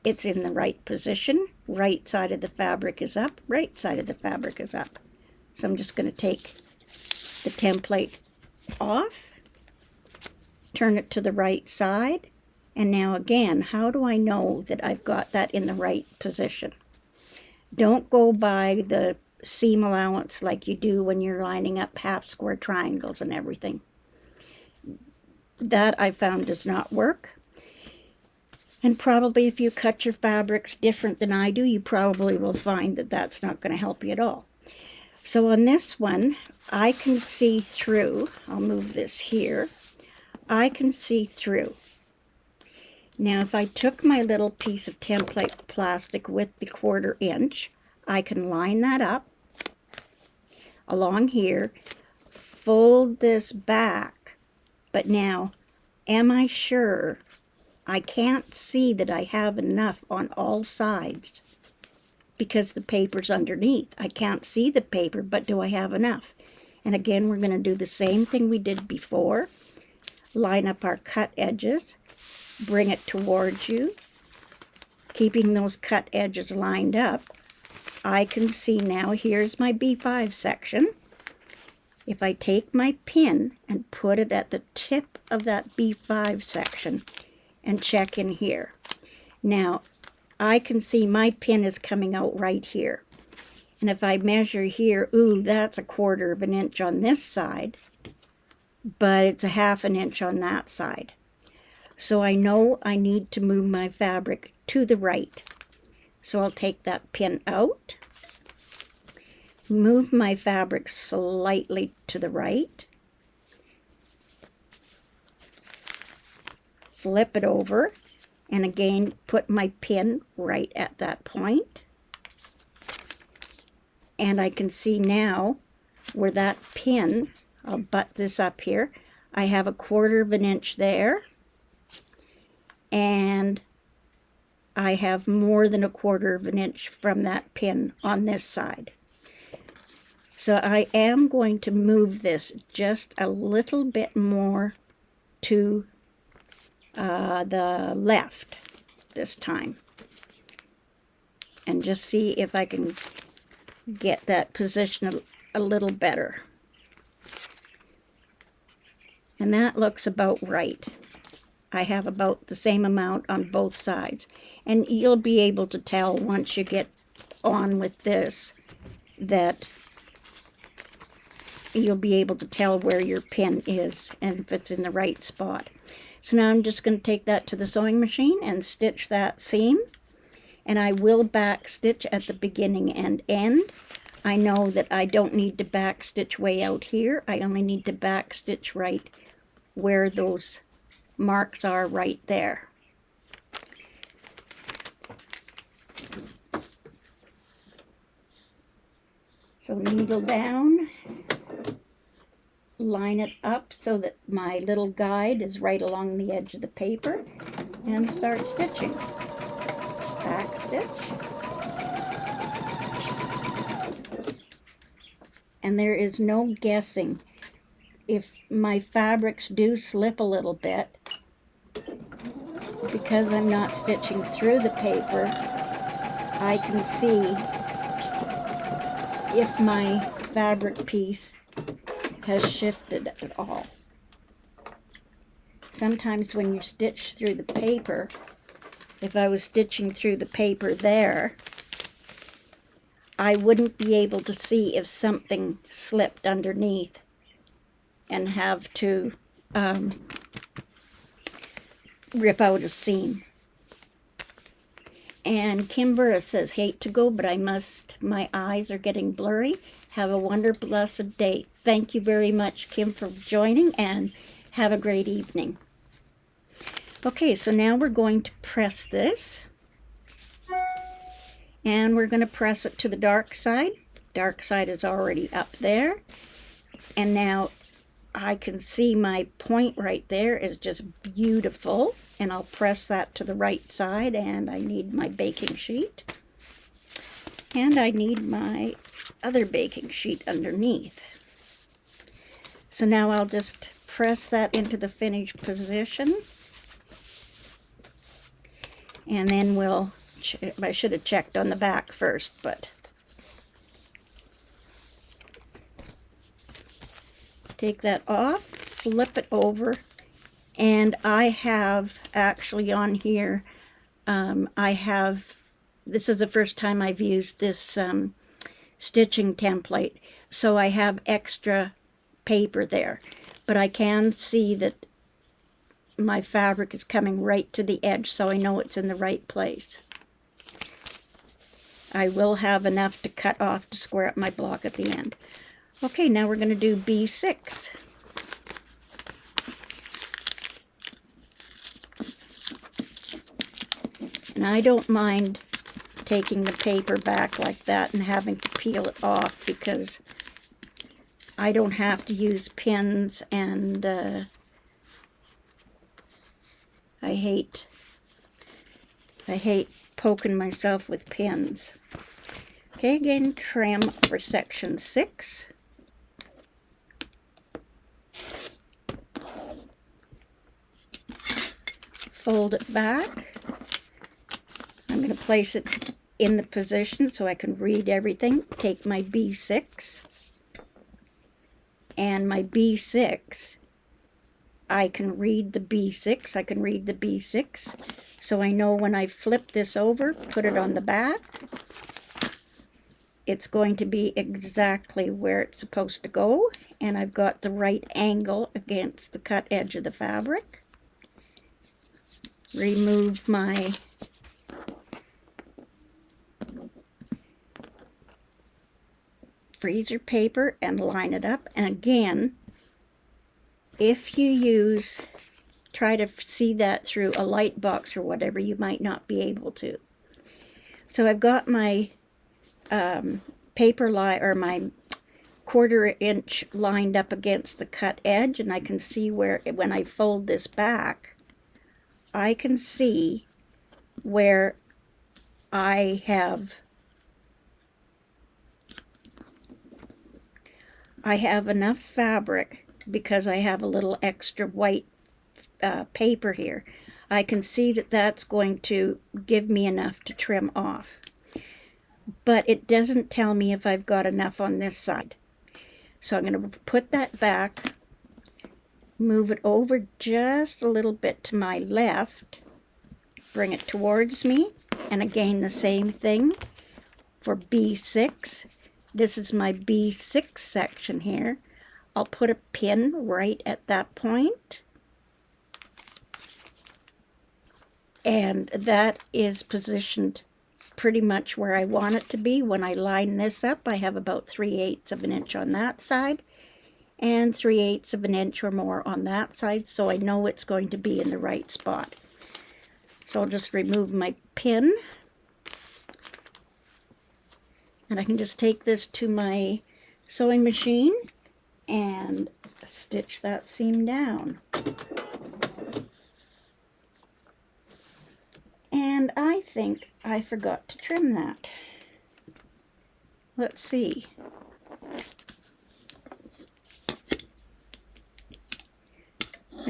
it's in the right position. Right side of the fabric is up, right side of the fabric is up. So I'm just going to take the template off, turn it to the right side, and now again, how do I know that I've got that in the right position? Don't go by the seam allowance like you do when you're lining up half square triangles and everything. That I found does not work. And probably if you cut your fabrics different than I do, you probably will find that that's not going to help you at all. So on this one, I can see through. I'll move this here. I can see through. Now if I took my little piece of template plastic with the 1/4 inch, I can line that up along here, fold this back, but now, am I sure? I can't see that I have enough on all sides because the paper's underneath. I can't see the paper, but do I have enough? And again, we're going to do the same thing we did before. Line up our cut edges, bring it towards you, keeping those cut edges lined up. I can see now, here's my B5 section. If I take my pin and put it at the tip of that B5 section and check in here. Now, I can see my pin is coming out right here. And if I measure here, ooh, that's a 1/4 inch on this side, but it's a 1/2 inch on that side. So I know I need to move my fabric to the right. So I'll take that pin out, move my fabric slightly to the right, flip it over, and again put my pin right at that point. And I can see now where that pin, I'll butt this up here, I have a 1/4 inch there, and I have more than a 1/4 inch from that pin on this side. So I am going to move this just a little bit more to the left this time. And just see if I can get that position a little better. And that looks about right. I have about the same amount on both sides. And you'll be able to tell once you get on with this that you'll be able to tell where your pin is and if it's in the right spot. So now I'm just going to take that to the sewing machine and stitch that seam. And I will back stitch at the beginning and end. I know that I don't need to back stitch way out here. I only need to back stitch right where those marks are right there. So needle down, line it up so that my little guide is right along the edge of the paper, and start stitching. Back stitch, and there is no guessing. If my fabrics do slip a little bit, because I'm not stitching through the paper, I can see if my fabric piece has shifted at all. Sometimes when you stitch through the paper, if I was stitching through the paper there, I wouldn't be able to see if something slipped underneath and have to rip out a seam. And Kimbra says, hate to go, but I must. My eyes are getting blurry. Have a wonderful, blessed day. Thank you very much, Kim, for joining, and have a great evening. Okay, so now we're going to press this. And we're going to press it to the dark side. Dark side is already up there. And now I can see my point right there is just beautiful. And I'll press that to the right side, and I need my baking sheet. And I need my other baking sheet underneath. So now I'll just press that into the finished position. And then I should have checked on the back first, but take that off, flip it over, and I have actually on here, this is the first time I've used this stitching template, so I have extra paper there, but I can see that my fabric is coming right to the edge, so I know it's in the right place. I will have enough to cut off to square up my block at the end. Okay, now we're going to do B6. And I don't mind taking the paper back like that and having to peel it off, because I don't have to use pins, and I hate poking myself with pins. Okay, again, trim for section 6. Fold it back. I'm going to place it in the position so I can read everything. Take my B6, and my B6, I can read the B6. I can read the B6, so I know when I flip this over, put it on the back, it's going to be exactly where it's supposed to go, and I've got the right angle against the cut edge of the fabric. Remove my freezer paper and line it up. And again, if you try to see that through a light box or whatever, you might not be able to. So I've got my paper line, or my 1/4 inch lined up against the cut edge, and I can see where, when I fold this back, I can see where I have enough fabric, because I have a little extra white paper here. I can see that that's going to give me enough to trim off. But it doesn't tell me if I've got enough on this side. So I'm going to put that back, move it over just a little bit to my left, bring it towards me, and again the same thing for B6. This is my B6 section here. I'll put a pin right at that point, and that is positioned pretty much where I want it to be. When I line this up, I have about 3/8 of an inch on that side and 3/8 of an inch or more on that side, so I know it's going to be in the right spot. So I'll just remove my pin, and I can just take this to my sewing machine and stitch that seam down. And I think I forgot to trim that. Let's see.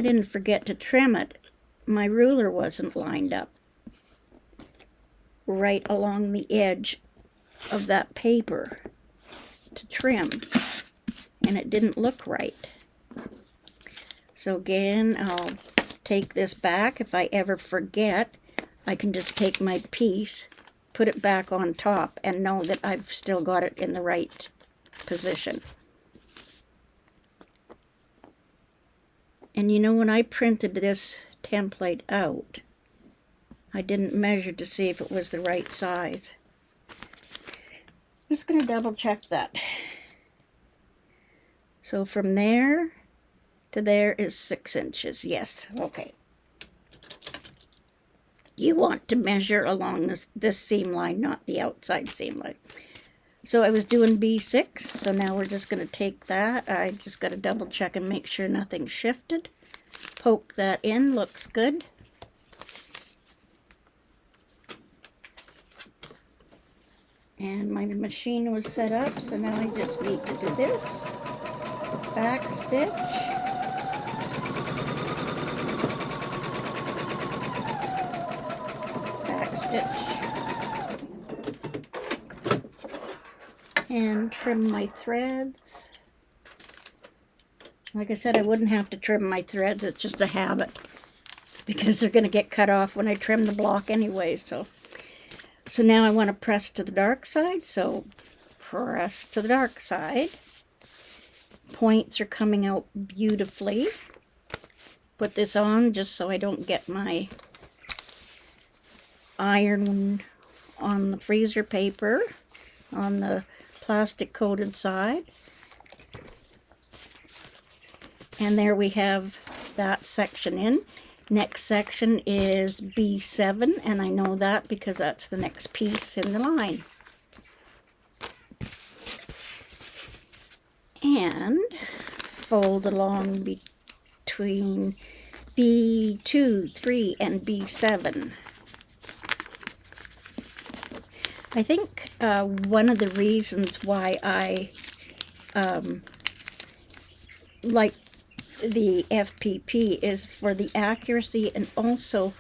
didn't forget to trim it. My ruler wasn't lined up right along the edge of that paper to trim, and it didn't look right. So again, I'll take this back. If I ever forget, I can just take my piece, put it back on top, and know that I've still got it in the right position. And you know, when I printed this template out, I didn't measure to see if it was the right size. I'm just going to double check that. So from there to there is 6 inches. Yes, okay. You want to measure along this seam line, not the outside seam line. So I was doing B6, so now we're just going to take that. I just got to double check and make sure nothing shifted. Poke that in, looks good. And my machine was set up, so now I just need to do this. Back stitch. Back stitch. And trim my threads. Like I said, I wouldn't have to trim my threads, it's just a habit, because they're going to get cut off when I trim the block anyway. So now I want to press to the dark side, so press to the dark side. Points are coming out beautifully. Put this on just so I don't get my iron on the freezer paper on the plastic coated side. And there we have that section in. Next section is B7, and I know that because that's the next piece in the line. And fold along between B2, 3, and B7. I think one of the reasons why I like the FPP is for the accuracy, and also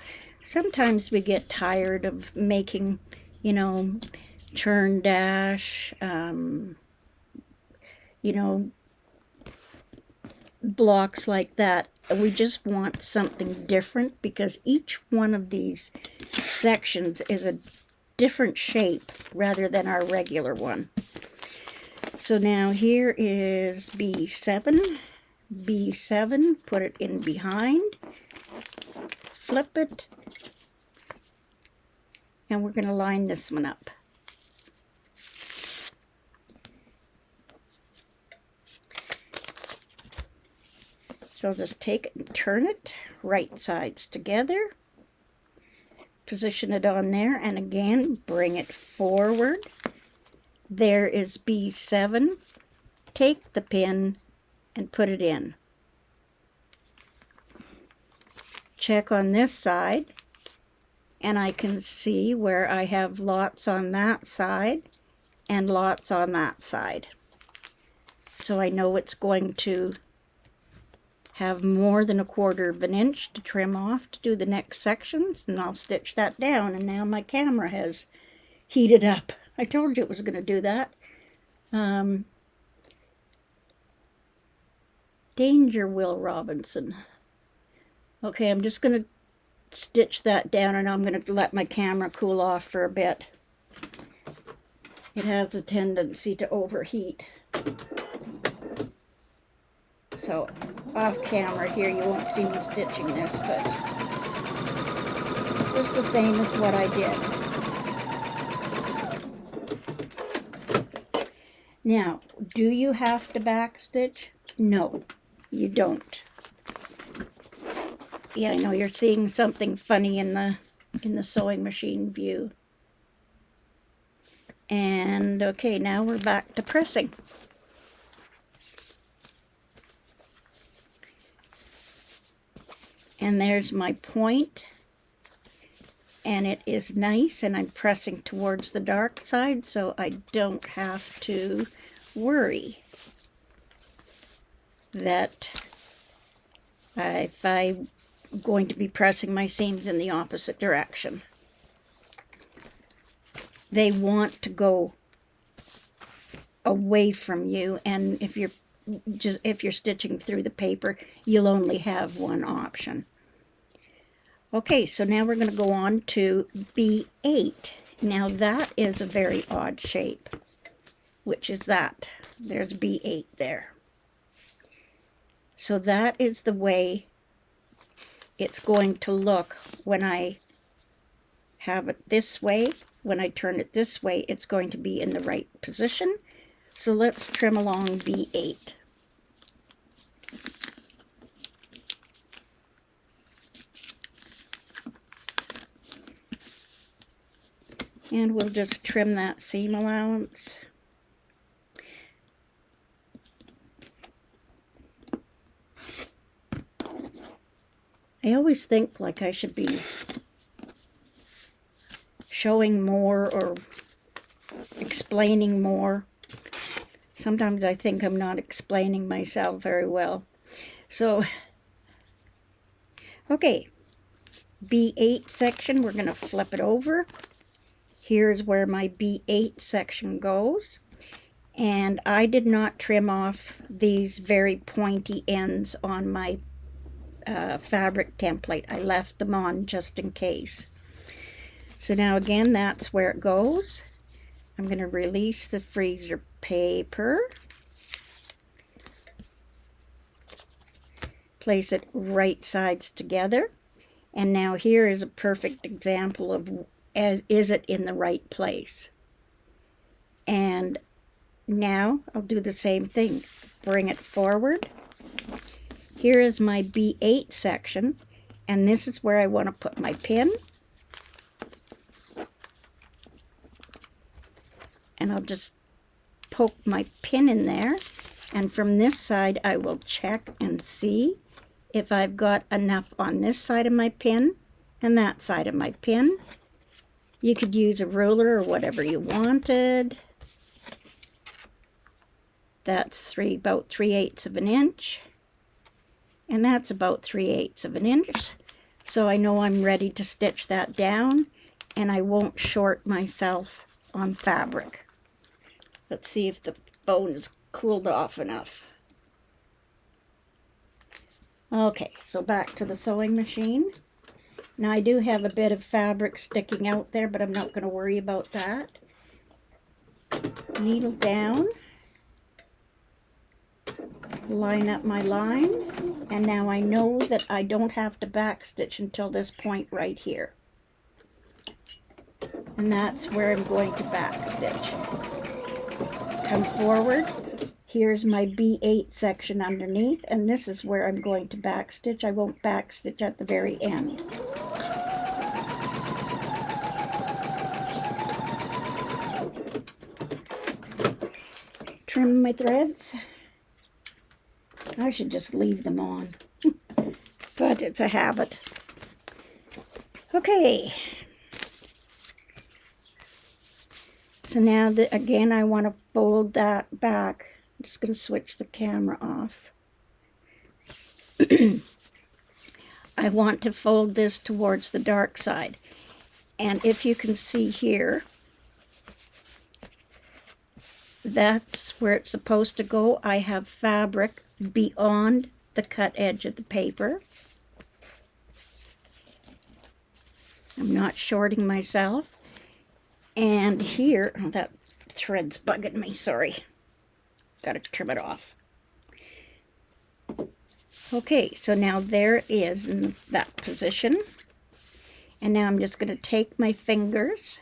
sometimes we get tired of making, you know, CHURN dash, you know, blocks like that. We just want something different because each one of these sections is a different shape rather than our regular one. So now here is B7. B7, put it in behind, flip it, and we're going to line this one up. So just take it and turn it right sides together, position it on there, and again bring it forward. There is B7. Take the pin and put it in. Check on this side, and I can see where I have lots on that side and lots on that side. So I know it's going to have more than 1/4 of an inch to trim off to do the next sections, and I'll stitch that down. And now my camera has heated up. I told you it was going to do that. Danger, Will Robinson. Okay, I'm just going to stitch that down, and I'm going to let my camera cool off for a bit. It has a tendency to overheat. So off camera here you won't see me stitching this, but just the same as what I did. Now, do you have to backstitch? No, you don't. Yeah, I know you're seeing something funny in the sewing machine view. And okay, now we're back to pressing. And there's my point, and it is nice, and I'm pressing towards the dark side, so I don't have to worry that if I'm going to be pressing my seams in the opposite direction. They want to go away from you, and if you're stitching through the paper, you'll only have one option. Okay, so now we're going to go on to B8. Now that is a very odd shape, which is that. There's B8 there. So that is the way it's going to look when I have it this way. When I turn it this way, it's going to be in the right position. So let's trim along B8. And we'll just trim that seam allowance. I always think like I should be showing more or explaining more. Sometimes I think I'm not explaining myself very well. So, okay, B8 section, we're going to flip it over. Here's where my B8 section goes. And I did not trim off these very pointy ends on my fabric template. I left them on just in case. So now again, that's where it goes. I'm going to release the freezer paper. Place it right sides together. And now here is a perfect example of is it in the right place. And now I'll do the same thing. Bring it forward. Here is my B8 section, and this is where I want to put my pin. And I'll just poke my pin in there, and from this side I will check and see if I've got enough on this side of my pin and that side of my pin. You could use a ruler or whatever you wanted. That's about 3/8 of an inch. And that's about 3/8 of an inch. So I know I'm ready to stitch that down, and I won't short myself on fabric. Let's see if the phone is cooled off enough. Okay, so back to the sewing machine. Now I do have a bit of fabric sticking out there, but I'm not going to worry about that. Needle down. Line up my line, and now I know that I don't have to backstitch until this point right here. And that's where I'm going to backstitch. Come forward. Here's my B8 section underneath, and this is where I'm going to backstitch. I won't backstitch at the very end. Trim my threads. I should just leave them on, but it's a habit. Okay. So now that again I want to fold that back. I'm just going to switch the camera off. I want to fold this towards the dark side. And if you can see here, that's where it's supposed to go. I have fabric beyond the cut edge of the paper. I'm not shorting myself. And here, oh, that thread's bugging me, sorry. Gotta trim it off. Okay, so now there it is in that position. And now I'm just going to take my fingers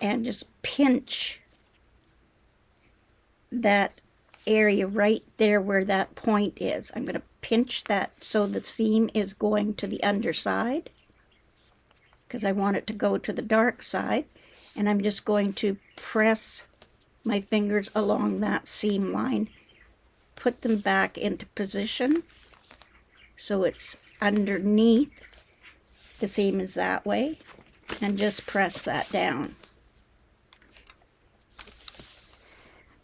and just pinch that area right there where that point is. I'm going to pinch that so the seam is going to the underside, because I want it to go to the dark side. And I'm just going to press my fingers along that seam line, put them back into position so it's underneath the seam is that way, and just press that down.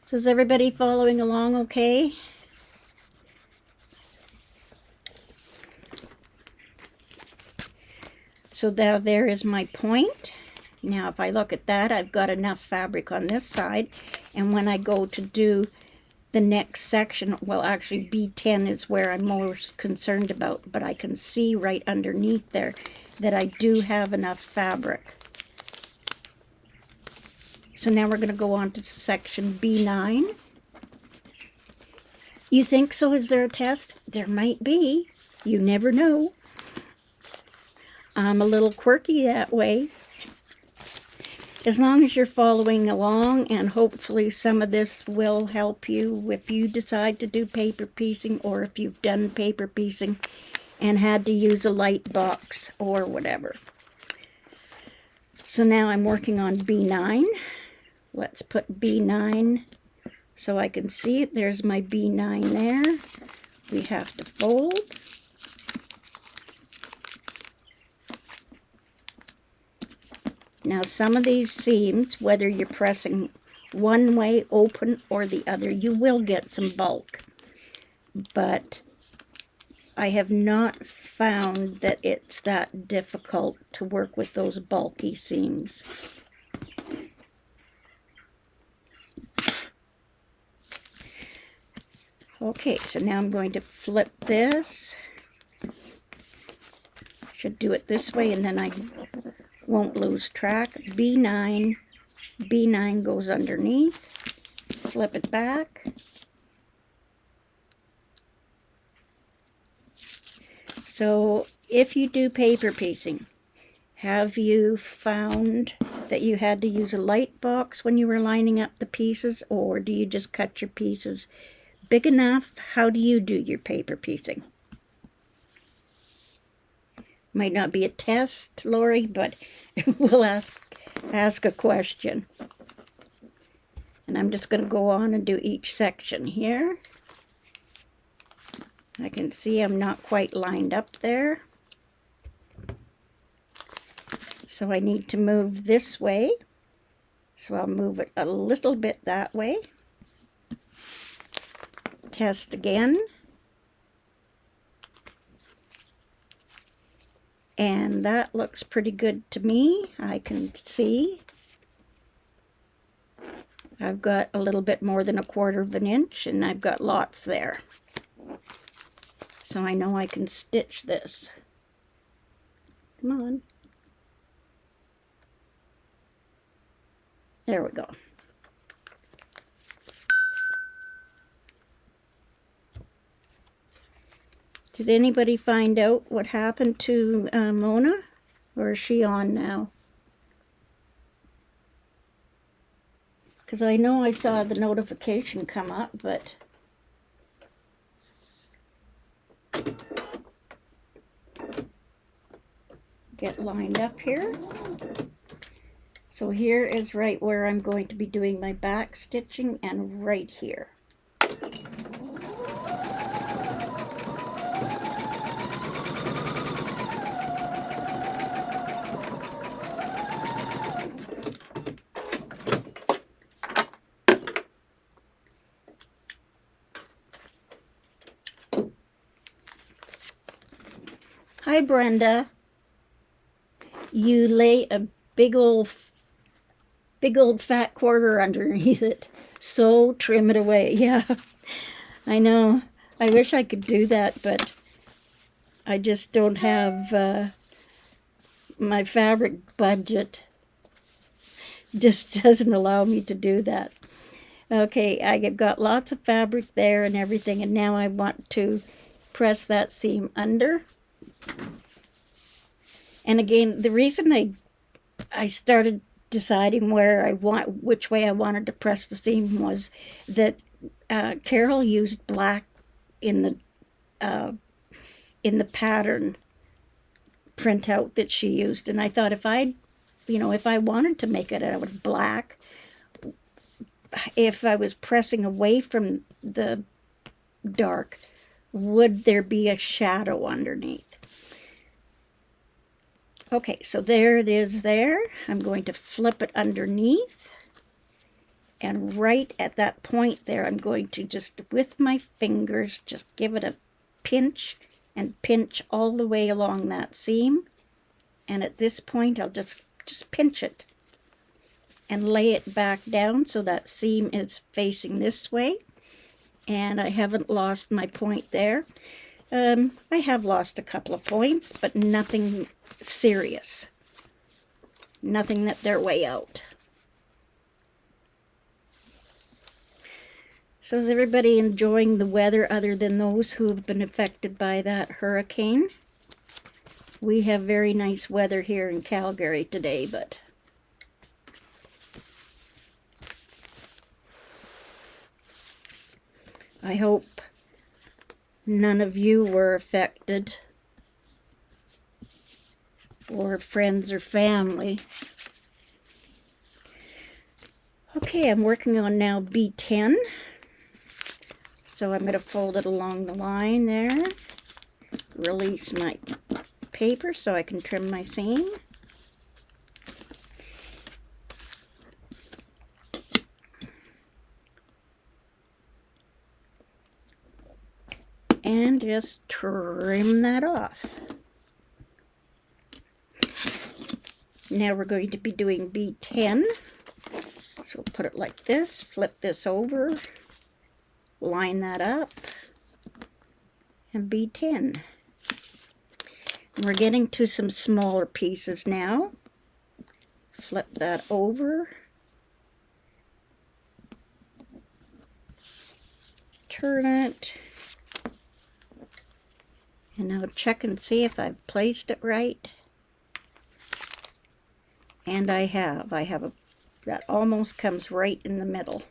So is everybody following along okay? So now there is my point. Now if I look at that, I've got enough fabric on this side, and when I go to do the next section, well actually B10 is where I'm most concerned about, but I can see right underneath there that I do have enough fabric. So now we're going to go on to section B9. You think so? Is there a test? There might be. You never know. I'm a little quirky that way. As long as you're following along, and hopefully some of this will help you if you decide to do paper piecing, or if you've done paper piecing and had to use a light box or whatever. So now I'm working on B9. Let's put B9 so I can see it. There's my B9 there. We have to fold. Now some of these seams, whether you're pressing one way open or the other, you will get some bulk. But I have not found that it's that difficult to work with those bulky seams. Okay, so now I'm going to flip this. Should do it this way, and then I won't lose track. B9 goes underneath. Flip it back. So if you do paper piecing, have you found that you had to use a light box when you were lining up the pieces, or do you just cut your pieces big enough? How do you do your paper piecing? Might not be a test, Lori, but we'll ask a question. And I'm just going to go on and do each section here. I can see I'm not quite lined up there. So I need to move this way. So I'll move it a little bit that way. Test again. And that looks pretty good to me. I can see I've got a little bit more than 1/4 of an inch, and I've got lots there. So I know I can stitch this. Come on. There we go. Did anybody find out what happened to Mona? Or is she on now? Because I know I saw the notification come up, but get lined up here. So here is right where I'm going to be doing my back stitching, and right here. Hi, Brenda. You lay a big old fat quarter underneath it. So trim it away. Yeah, I know. I wish I could do that, but I just don't have my fabric budget. Just doesn't allow me to do that. Okay, I've got lots of fabric there and everything, and now I want to press that seam under. And again, the reason I started deciding which way I wanted to press the seam was that Carol used black in the pattern printout that she used, and I thought if I wanted to make it out of black, if I was pressing away from the dark, would there be a shadow underneath? Okay, so there it is there. I'm going to flip it underneath. And right at that point there, I'm going to just, with my fingers, just give it a pinch and pinch all the way along that seam And at this point, I'll just pinch it and lay it back down so that seam is facing this way. And I haven't lost my point there. I have lost a couple of points, but nothing serious. Nothing that they're way out. So is everybody enjoying the weather other than those who have been affected by that hurricane? We have very nice weather here in Calgary today, but I hope none of you were affected, or friends or family. Okay, I'm working on now B10. So I'm going to fold it along the line there. Release my paper so I can trim my seam. And just trim that off. Now we're going to be doing B10. So we'll put it like this, flip this over, line that up, and B10. And we're getting to some smaller pieces now. Flip that over, turn it, and now check and see if I've placed it right. And I have that almost comes right in the middle.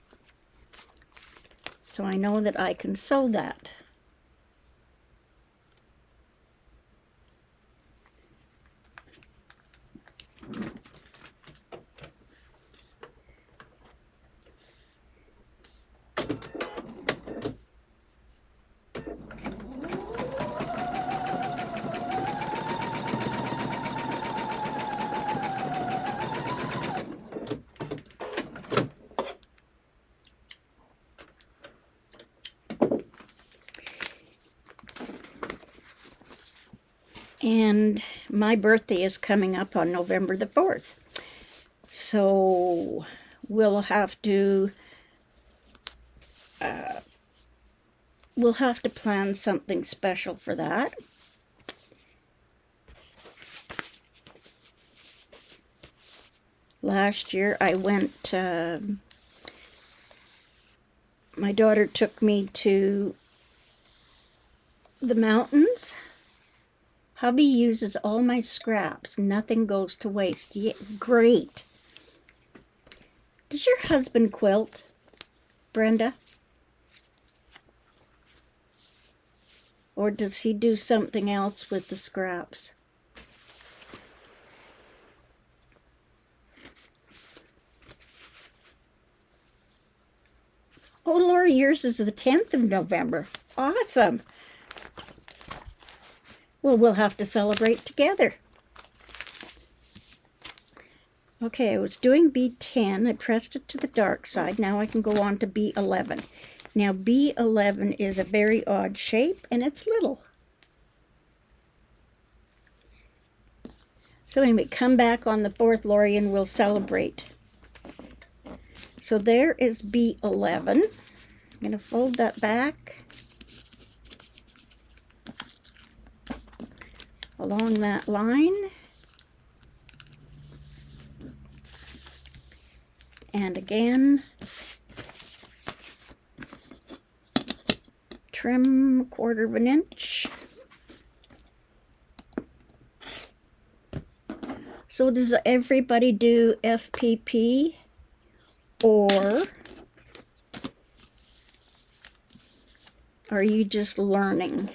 So I know that I can sew that. And my birthday is coming up on November the 4th. So we'll have to plan something special for that. Last year I went, my daughter took me to the mountains. Hubby uses all my scraps. Nothing goes to waste. Yeah, great. Does your husband quilt, Brenda? Or does he do something else with the scraps? Oh, Laura, yours is the 10th of November. Awesome. Well, we'll have to celebrate together. Okay, I was doing B10. I pressed it to the dark side. Now I can go on to B11. Now B11 is a very odd shape, and it's little. So anyway, come back on the 4th, Lori, and we'll celebrate. So there is B11. I'm going to fold that back along that line. And again, trim 1/4 of an inch. So does everybody do FPP, or are you just learning?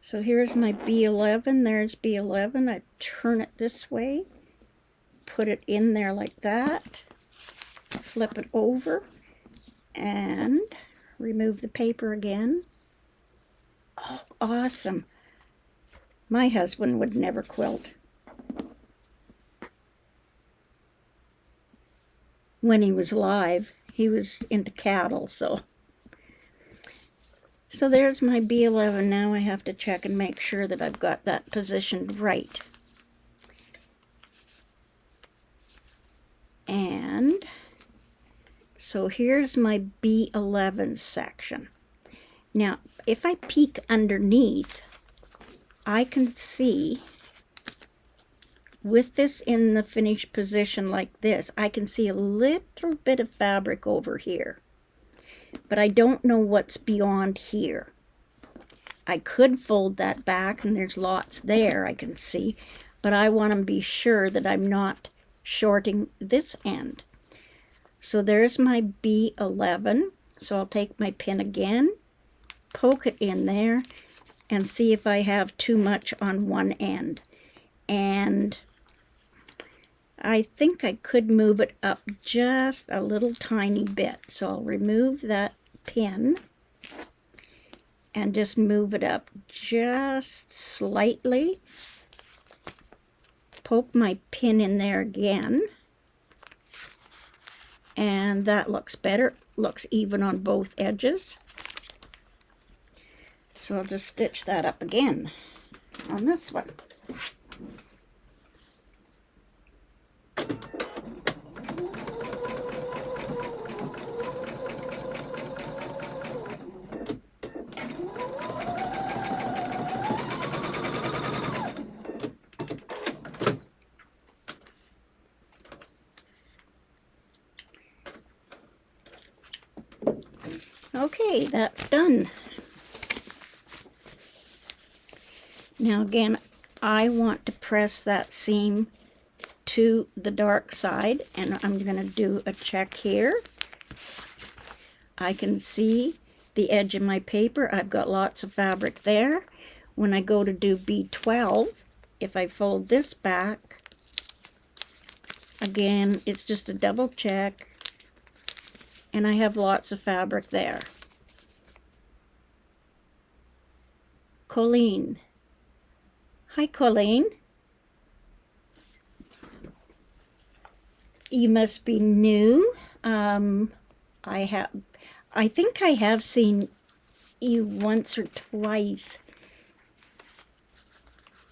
So here's my B11, there's B11. I turn it this way, put it in there like that, flip it over, and remove the paper again. Oh, awesome. My husband would never quilt. When he was alive, he was into cattle, so So there's my B11. Now I have to check and make sure that I've got that positioned right. And so here's my B11 section. Now, if I peek underneath, I can see, with this in the finished position like this, I can see a little bit of fabric over here. But I don't know what's beyond here. I could fold that back, and there's lots there I can see, but I want to be sure that I'm not shorting this end. So there's my B11. So I'll take my pin again, poke it in there, and see if I have too much on one end. And I think I could move it up just a little tiny bit. So I'll remove that pin and just move it up just slightly. Poke my pin in there again. And that looks better. Looks even on both edges. So I'll just stitch that up again on this one. Okay, that's done. Now again, I want to press that seam to the dark side, and I'm going to do a check here. I can see the edge of my paper. I've got lots of fabric there. When I go to do B12, if I fold this back, again, it's just a double check, and I have lots of fabric there. Colleen. Hi, Colleen. You must be new. I think I have seen you once or twice.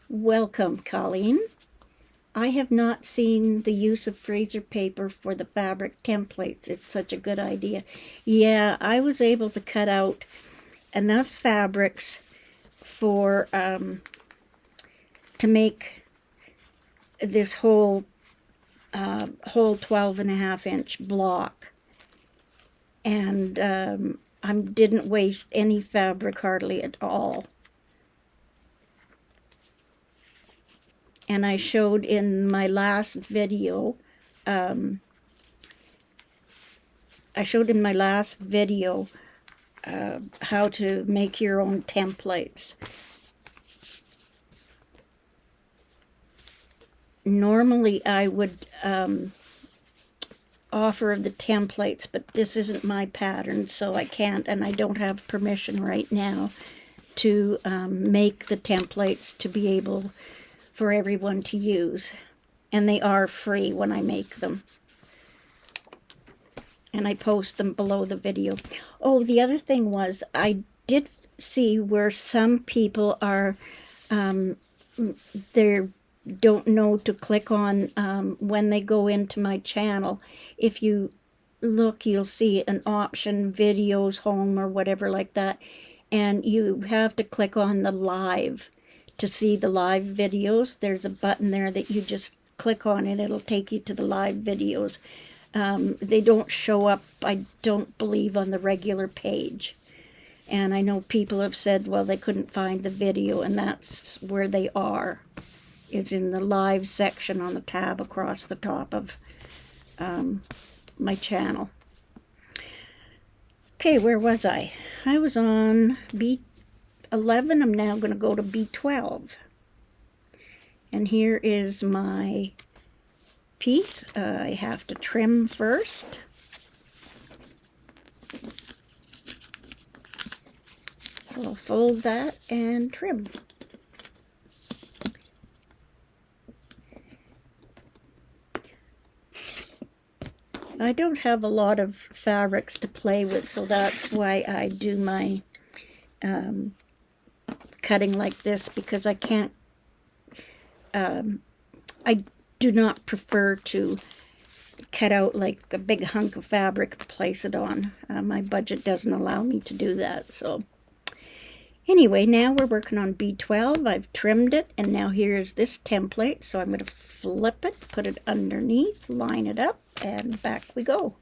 Welcome, Colleen. I have not seen the use of freezer paper for the fabric templates. It's such a good idea. Yeah, I was able to cut out enough fabrics for to make this whole 12.5-inch block, and I didn't waste any fabric hardly at all. And I showed in my last video, how to make your own templates. Normally I would offer the templates, but this isn't my pattern, so I can't, and I don't have permission right now to make the templates to be able for everyone to use. And they are free when I make them. And I post them below the video. Oh, the other thing was, I did see where some people are, they don't know to click on when they go into my channel. If you look, you'll see an option, videos, home, or whatever like that. And you have to click on the live to see the live videos. There's a button there that you just click on and it'll take you to the live videos. They don't show up, I don't believe, on the regular page. And I know people have said, well, they couldn't find the video, and that's where they are. It's in the live section on the tab across the top of my channel. Okay, where was I? I was on B11. I'm now going to go to B12. And here is my piece. I have to trim first. So I'll fold that and trim. I don't have a lot of fabrics to play with, so that's why I do my cutting like this because I can't, I do not prefer to cut out like a big hunk of fabric and place it on. My budget doesn't allow me to do that. So anyway, now we're working on B12. I've trimmed it, and now here's this template. So I'm going to flip it, put it underneath, line it up, and back we go.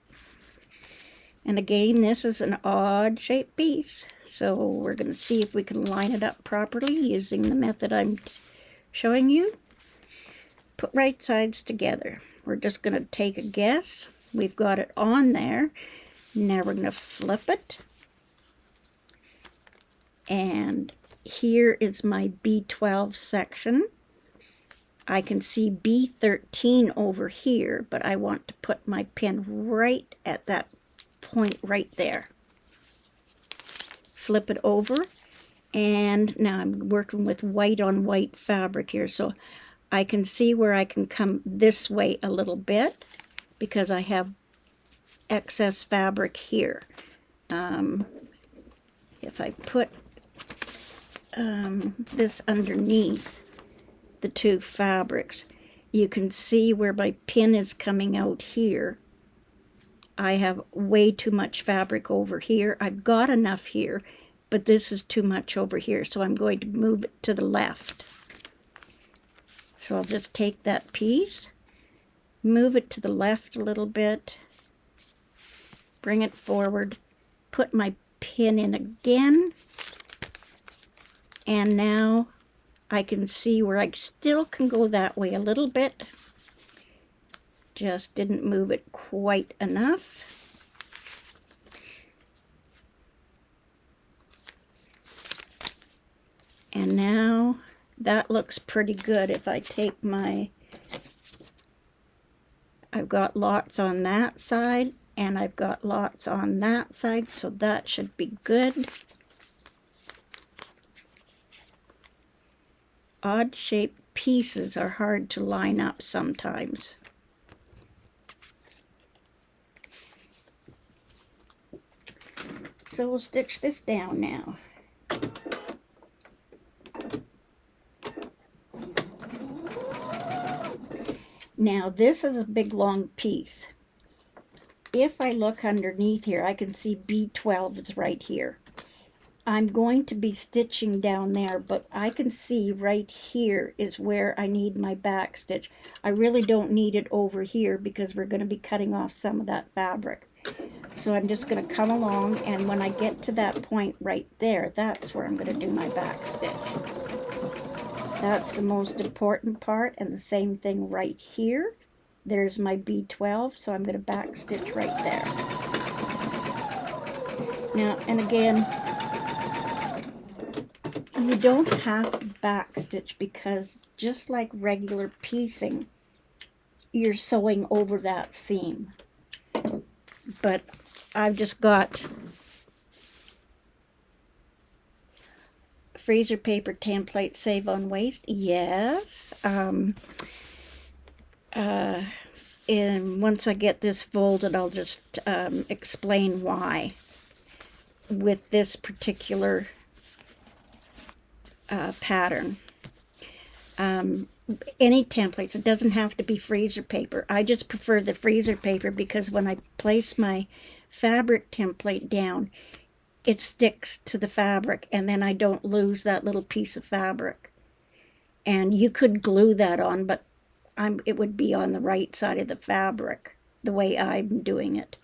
And again, this is an odd shaped piece. So we're going to see if we can line it up properly using the method I'm showing you. Put right sides together. We're just going to take a guess. We've got it on there. Now we're going to flip it. And here is my B12 section. I can see B13 over here, but I want to put my pin right at that point right there. Flip it over, and now I'm working with white on white fabric here, so I can see where I can come this way a little bit because I have excess fabric here. If I put this underneath the two fabrics, you can see where my pin is coming out here. I have way too much fabric over here. I've got enough here, but this is too much over here, so I'm going to move it to the left. So I'll just take that piece, move it to the left a little bit, bring it forward, put my pin in again, and now I can see where I still can go that way a little bit. Just didn't move it quite enough. And now that looks pretty good. If I take I've got lots on that side and I've got lots on that side, so that should be good. Odd shaped pieces are hard to line up sometimes. So we'll stitch this down now. Now this is a big long piece. If I look underneath here, I can see B12 is right here. I'm going to be stitching down there, but I can see right here is where I need my back stitch. I really don't need it over here because we're going to be cutting off some of that fabric. So I'm just going to come along, and when I get to that point right there, that's where I'm going to do my back stitch. That's the most important part, and the same thing right here. There's my B12, so I'm going to back stitch right there. Now, and again, you don't have to back stitch because just like regular piecing, you're sewing over that seam. But I've just got freezer paper template, save on waste. Yes. And once I get this folded, I'll just explain why with this particular pattern. Any templates, it doesn't have to be freezer paper. I just prefer the freezer paper because when I place my fabric template down, it sticks to the fabric and then I don't lose that little piece of fabric. And you could glue that on, but it would be on the right side of the fabric the way I'm doing it.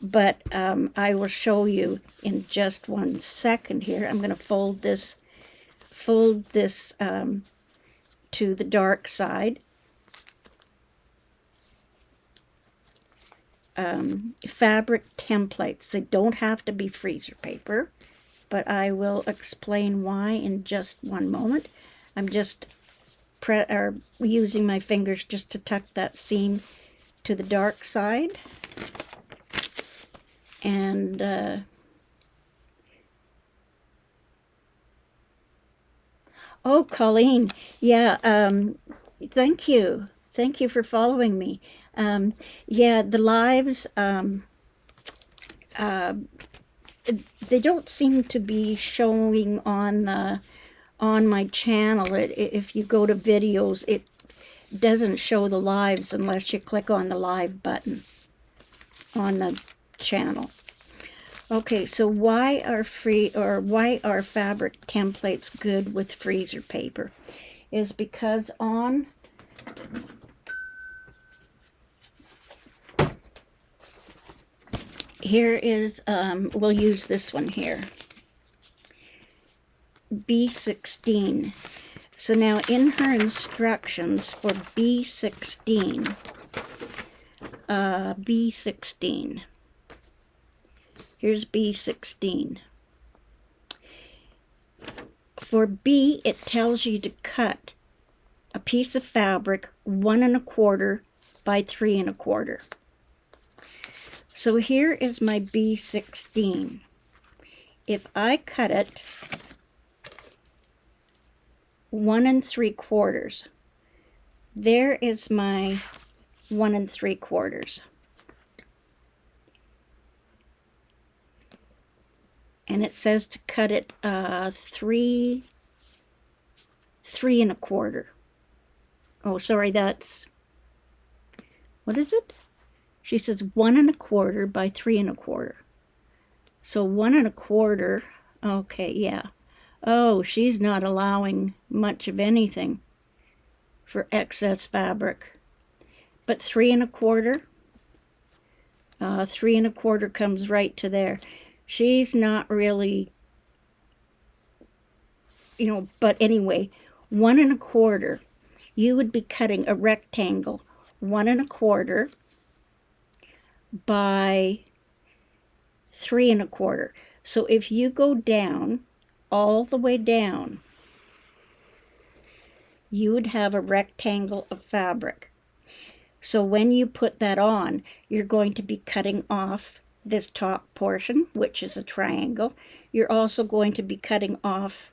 But I will show you in just 1 second here. I'm going to fold this to the dark side. Fabric templates, they don't have to be freezer paper, but I will explain why in just 1 moment. I'm just using my fingers just to tuck that seam to the dark side. And oh, Colleen, yeah, thank you for following me. Yeah, the lives, they don't seem to be showing on my channel. If you go to videos, it doesn't show the lives unless you click on the live button on the channel. Okay, so why are fabric templates good with freezer paper? Is because on here is we'll use this one here, B16. So now in her instructions for B16, here's B16. For B, it tells you to cut a piece of fabric 1 1/4 by 3 1/4. So here is my B16. If I cut it 1 3/4, there is my 1 3/4. And it says to cut it 3 1/4. Oh, sorry, that's, what is it? She says 1 1/4 by 3 1/4. So 1 1/4, okay, yeah. Oh, she's not allowing much of anything for excess fabric. But 3 1/4, 3 1/4 comes right to there. She's not really, but anyway, 1 1/4, you would be cutting a rectangle 1 1/4 by 3 1/4. So if you go down, all the way down, you would have a rectangle of fabric. So when you put that on, you're going to be cutting off this top portion, which is a triangle. You're also going to be cutting off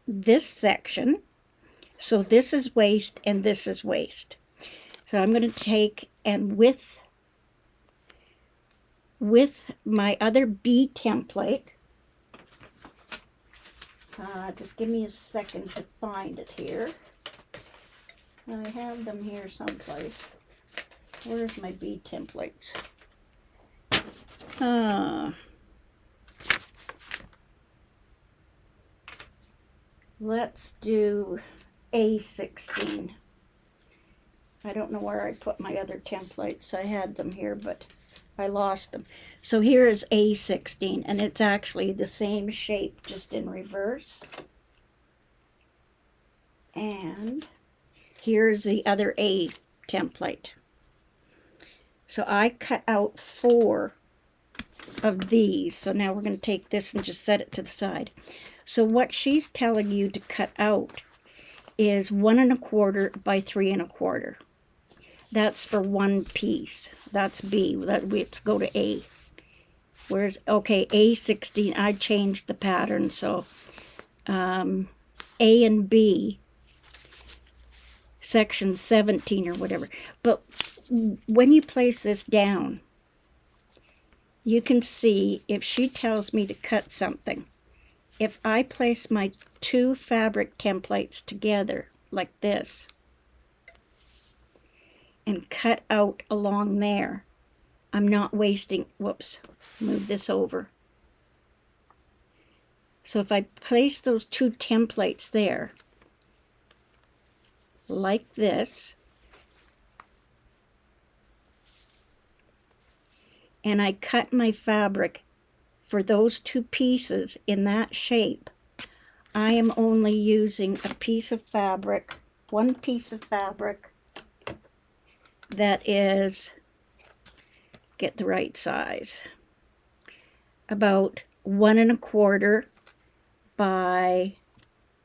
this section. So this is waist and this is waist. So I'm going to take, and with my other B template, just give me a second to find it here. I have them here someplace. Where's my B templates? Let's do A16. I don't know where I put my other templates. I had them here, but I lost them. So here is A16, and it's actually the same shape, just in reverse. And here's the other A template. So I cut out 4 of these. So now we're going to take this and just set it to the side. So what she's telling you to cut out is 1 1/4 by 3 1/4. That's for one piece. That's B. Let's go to A. Where's, okay, A16, I changed the pattern, so A and B, section 17 or whatever. But when you place this down, you can see if she tells me to cut something. If I place my 2 fabric templates together like this and cut out along there, I'm not wasting, whoops, move this over. So if I place those 2 templates there, like this, and I cut my fabric for those 2 pieces in that shape, I am only using a piece of fabric, one piece of fabric that is, get the right size, about 1 1/4 by,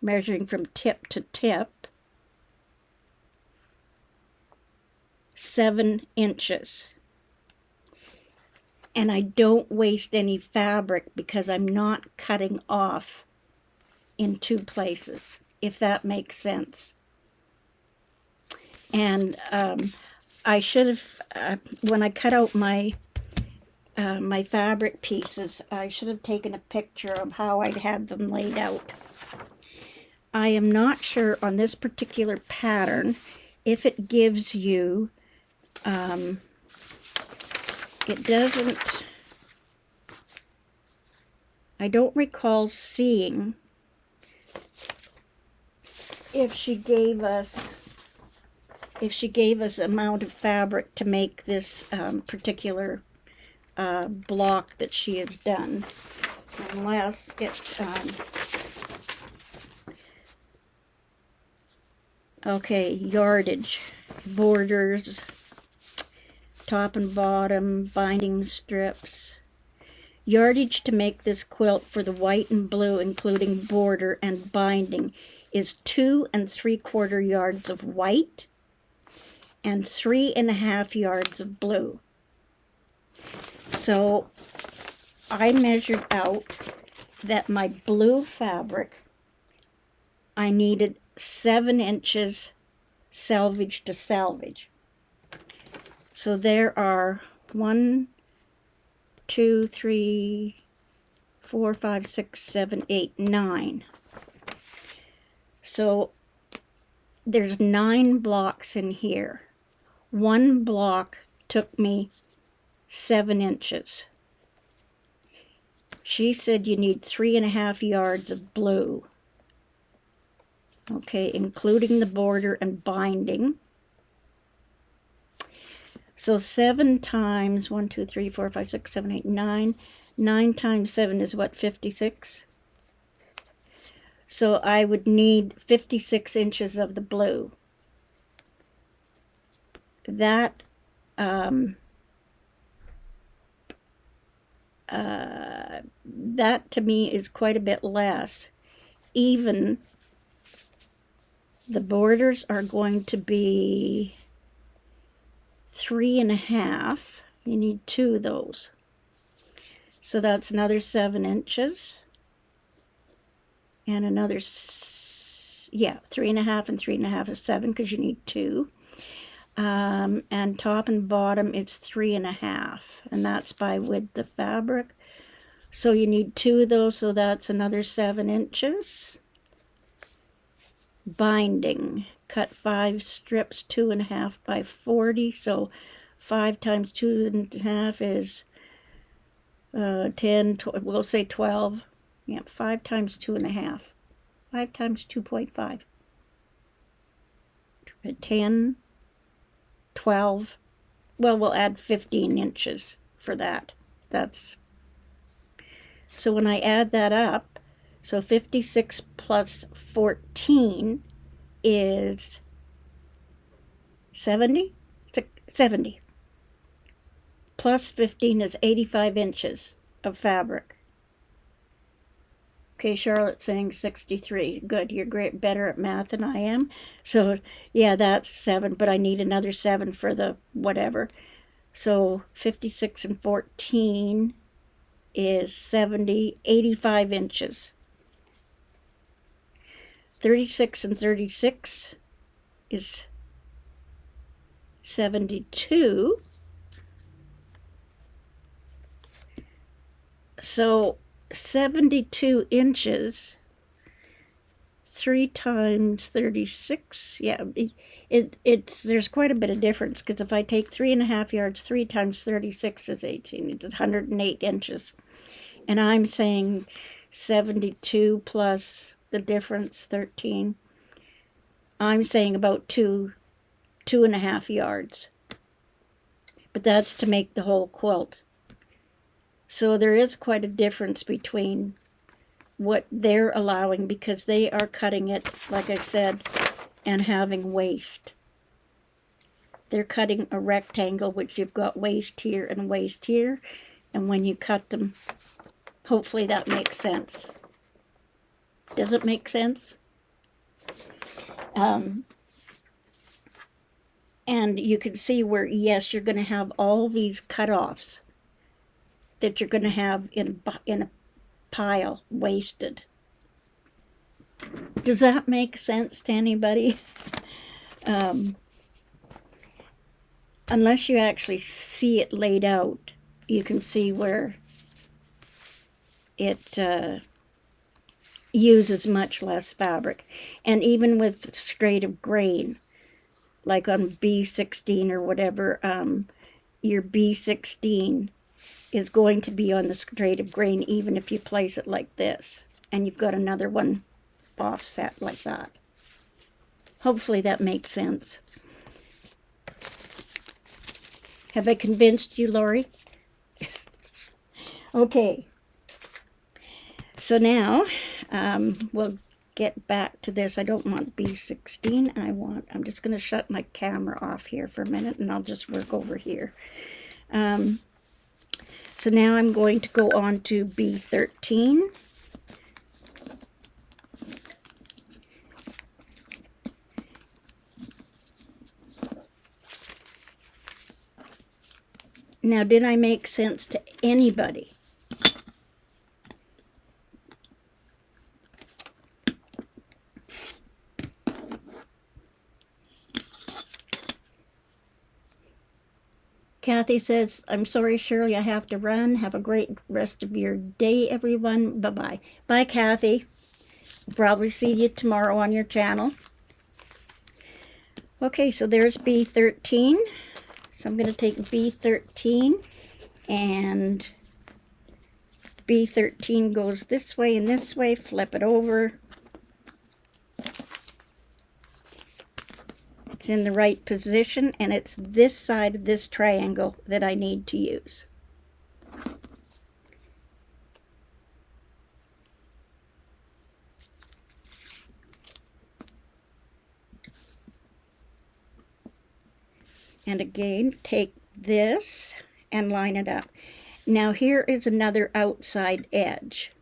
measuring from tip to tip, 7 inches. And I don't waste any fabric because I'm not cutting off in 2 places, if that makes sense. And I should have, when I cut out my my fabric pieces. I should have taken a picture of how I'd had them laid out. I am not sure on this particular pattern if it gives you, it doesn't, I don't recall seeing if she gave us amount of fabric to make this particular block that she has done, unless it's okay, yardage, borders, top and bottom, binding strips. Yardage to make this quilt for the white and blue, including border and binding, is 2 3/4 yards of white and 3 1/2 yards of blue. So I measured out that my blue fabric, I needed 7 inches selvage to selvage. So there are 1, 2, 3, 4, 5, 6, 7, 8, 9. So there's 9 blocks in here. One block took me 7 inches. She said you need 3 1/2 yards of blue. Okay, including the border and binding. So 7 times 1, 2, 3, 4, 5, 6, 7, 8, 9. 9 times 7 is what, 56? So I would need 56 inches of the blue. That that to me is quite a bit less. Even the borders are going to be 3 1/2. You need 2 of those. So that's another 7 inches. And another, 3 1/2 and 3 1/2 is 7 because you need 2. And top and bottom is 3 1/2, and that's by width of fabric. So you need 2 of those, so that's another 7 inches. Binding, cut 5 strips, 2 1/2 by 40, so 5 times 2 1/2 is 10, we'll say 12. Yeah, 5 times 2 1/2. 5 times 2.5. 10, 12. Well, we'll add 15 inches for that. So when I add that up, so 56 plus 14 is 70? 70. Plus 15 is 85 inches of fabric. Okay, Charlotte's saying 63. Good, you're better at math than I am. So, yeah, that's 7, but I need another 7 for the whatever. So 56 and 14 is 70, 85 inches. 36 and 36 is 72. So 72 inches, 3 times 36, yeah, there's quite a bit of difference, because if I take 3 1/2 yards, 3 times 36 is 18, it's 108 inches, and I'm saying 72 plus the difference, 13, I'm saying about 2 1/2 yards, but that's to make the whole quilt. So there is quite a difference between what they're allowing, because they are cutting it, like I said, and having waist. They're cutting a rectangle, which you've got waist here and waist here, and when you cut them, hopefully that makes sense. Does it make sense? And you can see where, yes, you're going to have all these cutoffs that you're going to have in a pile, wasted. Does that make sense to anybody? Unless you actually see it laid out you can see where it uses much less fabric. And even with straight of grain, like on B16 or whatever, your B16 is going to be on the straight of grain even if you place it like this. And you've got another one offset like that. Hopefully that makes sense. Have I convinced you, Lori? Okay. So now we'll get back to this. I don't want B16. I'm just going to shut my camera off here for a minute and I'll just work over here. So now I'm going to go on to B13. Now, did I make sense to anybody? Kathy says, I'm sorry, Shirley, I have to run. Have a great rest of your day, everyone. Bye-bye. Bye, Kathy. Probably see you tomorrow on your channel. Okay, so there's B13. So I'm going to take B13 and B13 goes this way and this way. Flip it over. It's in the right position, and it's this side of this triangle that I need to use. And again, take this and line it up. Now here is another outside edge.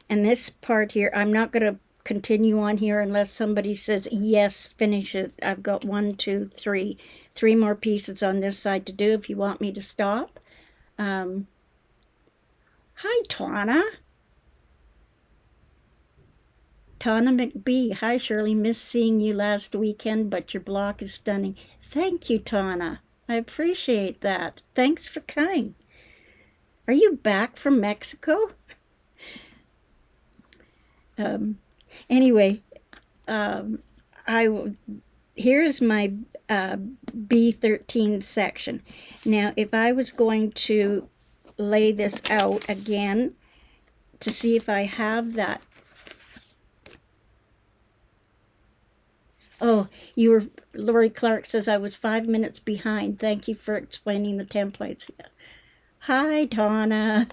And this part here, I'm not going to continue on here unless somebody says, yes, finish it. I've got 1, 2, 3. 3 more pieces on this side to do if you want me to stop. Hi, Tana. Tana McBee. Hi, Shirley. Missed seeing you last weekend, but your block is stunning. Thank you, Tana. I appreciate that. Thanks for coming. Are you back from Mexico? Anyway, here's my B13 section. Now, if I was going to lay this out again to see if I have that. Oh, Lori Clark says I was 5 minutes behind. Thank you for explaining the templates. Hi, Donna.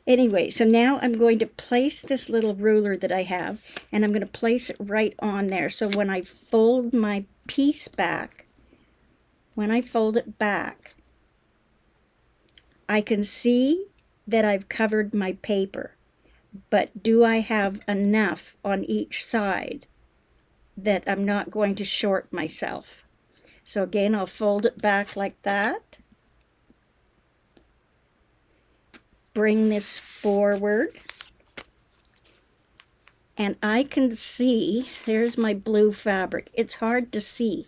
Anyway, so now I'm going to place this little ruler that I have, and I'm going to place it right on there. So when I fold my piece back, when I fold it back, I can see that I've covered my paper. But do I have enough on each side that I'm not going to short myself? So again, I'll fold it back like that. Bring this forward. And I can see, there's my blue fabric. It's hard to see.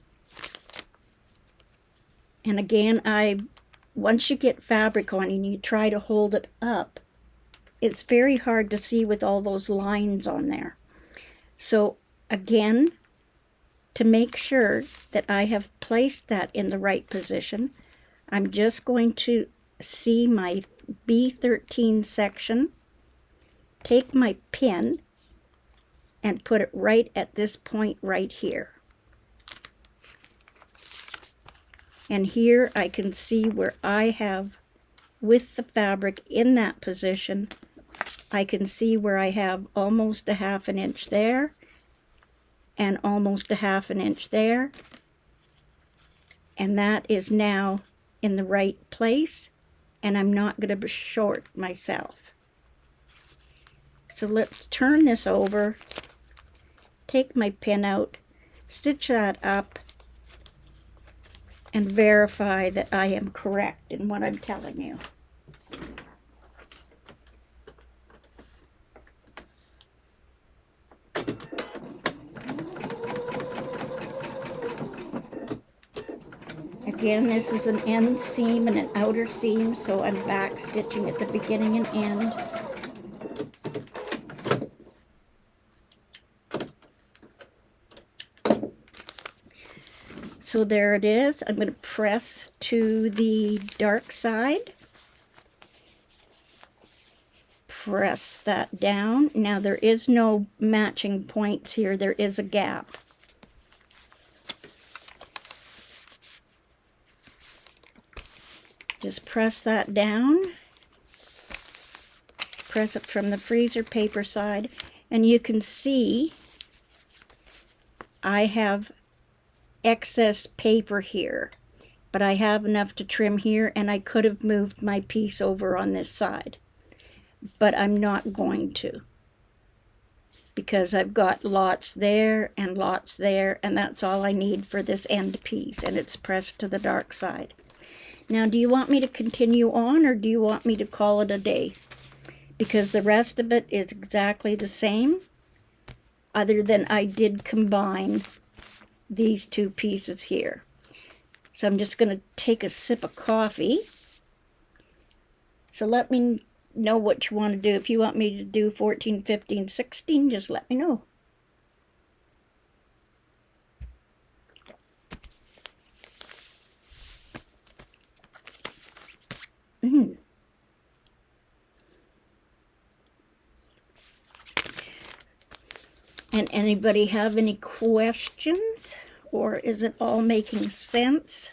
And again, once you get fabric on and you try to hold it up, it's very hard to see with all those lines on there. So again, to make sure that I have placed that in the right position, I'm just going to see my B13 section, take my pin, and put it right at this point right here. And here I can see where I have, with the fabric in that position, I can see where I have almost a 1/2 inch there and almost a 1/2 inch there. And that is now in the right place, and I'm not going to short myself. So let's turn this over, take my pin out, stitch that up, and verify that I am correct in what I'm telling you. Again, this is an end seam and an outer seam, so I'm back stitching at the beginning and end. So there it is. I'm going to press to the dark side. Press that down. Now there is no matching points here. There is a gap. Just press that down. Press it from the freezer paper side, and you can see I have excess paper here, but I have enough to trim here, and I could have moved my piece over on this side, but I'm not going to, because I've got lots there, and that's all I need for this end piece, and it's pressed to the dark side. Now, do you want me to continue on, or do you want me to call it a day? Because the rest of it is exactly the same, other than I did combine these two pieces here. So I'm just going to take a sip of coffee. So let me know what you want to do. If you want me to do 14, 15, 16, just let me know. And anybody have any questions? Or is it all making sense?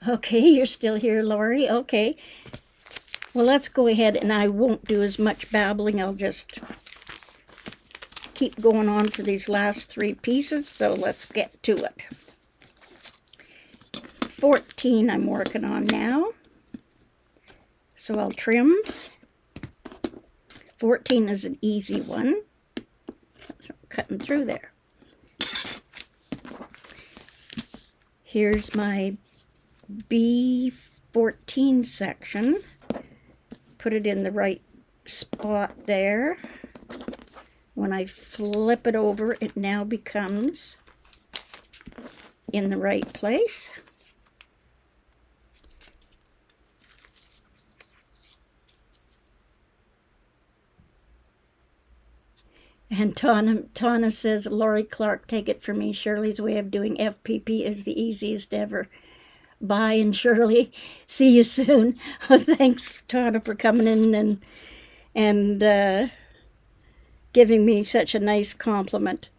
Okay, you're still here, Lori. Okay. Well, let's go ahead, and I won't do as much babbling. I'll just keep going on for these last three pieces. So let's get to it. 14 I'm working on now. So I'll trim. 14 is an easy one. So I'm cutting through there. Here's my B14 section. Put it in the right spot there. When I flip it over, it now becomes in the right place. And Tana says, Lori Clark, take it from me. Shirley's way of doing FPP is the easiest ever. Bye, and Shirley, see you soon. Thanks, Tana, for coming in and giving me such a nice compliment.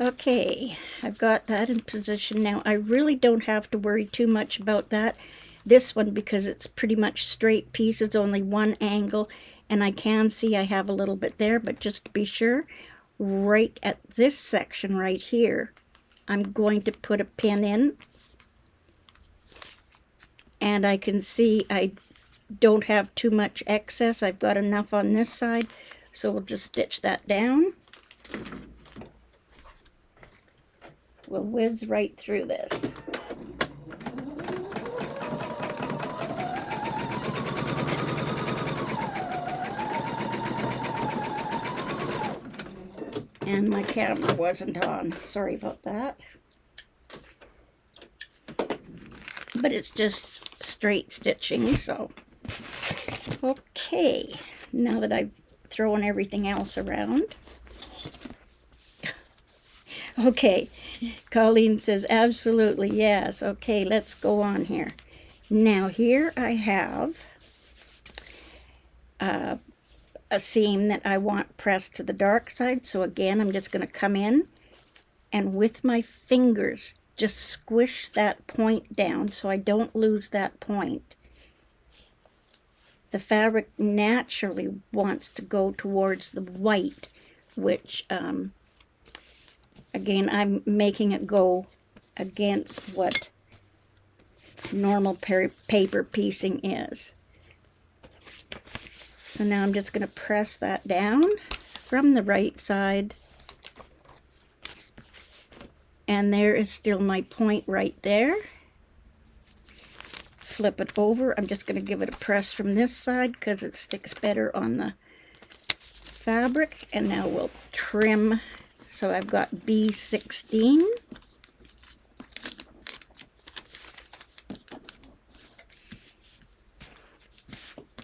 Okay, I've got that in position now. I really don't have to worry too much about this one, because it's pretty much straight piece. It's only one angle, and I can see I have a little bit there, but just to be sure, right at this section right here, I'm going to put a pin in, and I can see I don't have too much excess. I've got enough on this side, so we'll just stitch that down. We'll whiz right through this. And my camera wasn't on. Sorry about that. But it's just straight stitching, so. Okay, now that I've thrown everything else around. Okay, Colleen says, absolutely, yes. Okay, let's go on here. Now here I have a seam that I want pressed to the dark side. So again, I'm just going to come in and with my fingers just squish that point down so I don't lose that point. The fabric naturally wants to go towards the white, which again, I'm making it go against what normal paper piecing is. So now I'm just going to press that down from the right side. And there is still my point right there. flip it over. I'm just going to give it a press from this side because it sticks better on the fabric. And now we'll trim. So I've got B16.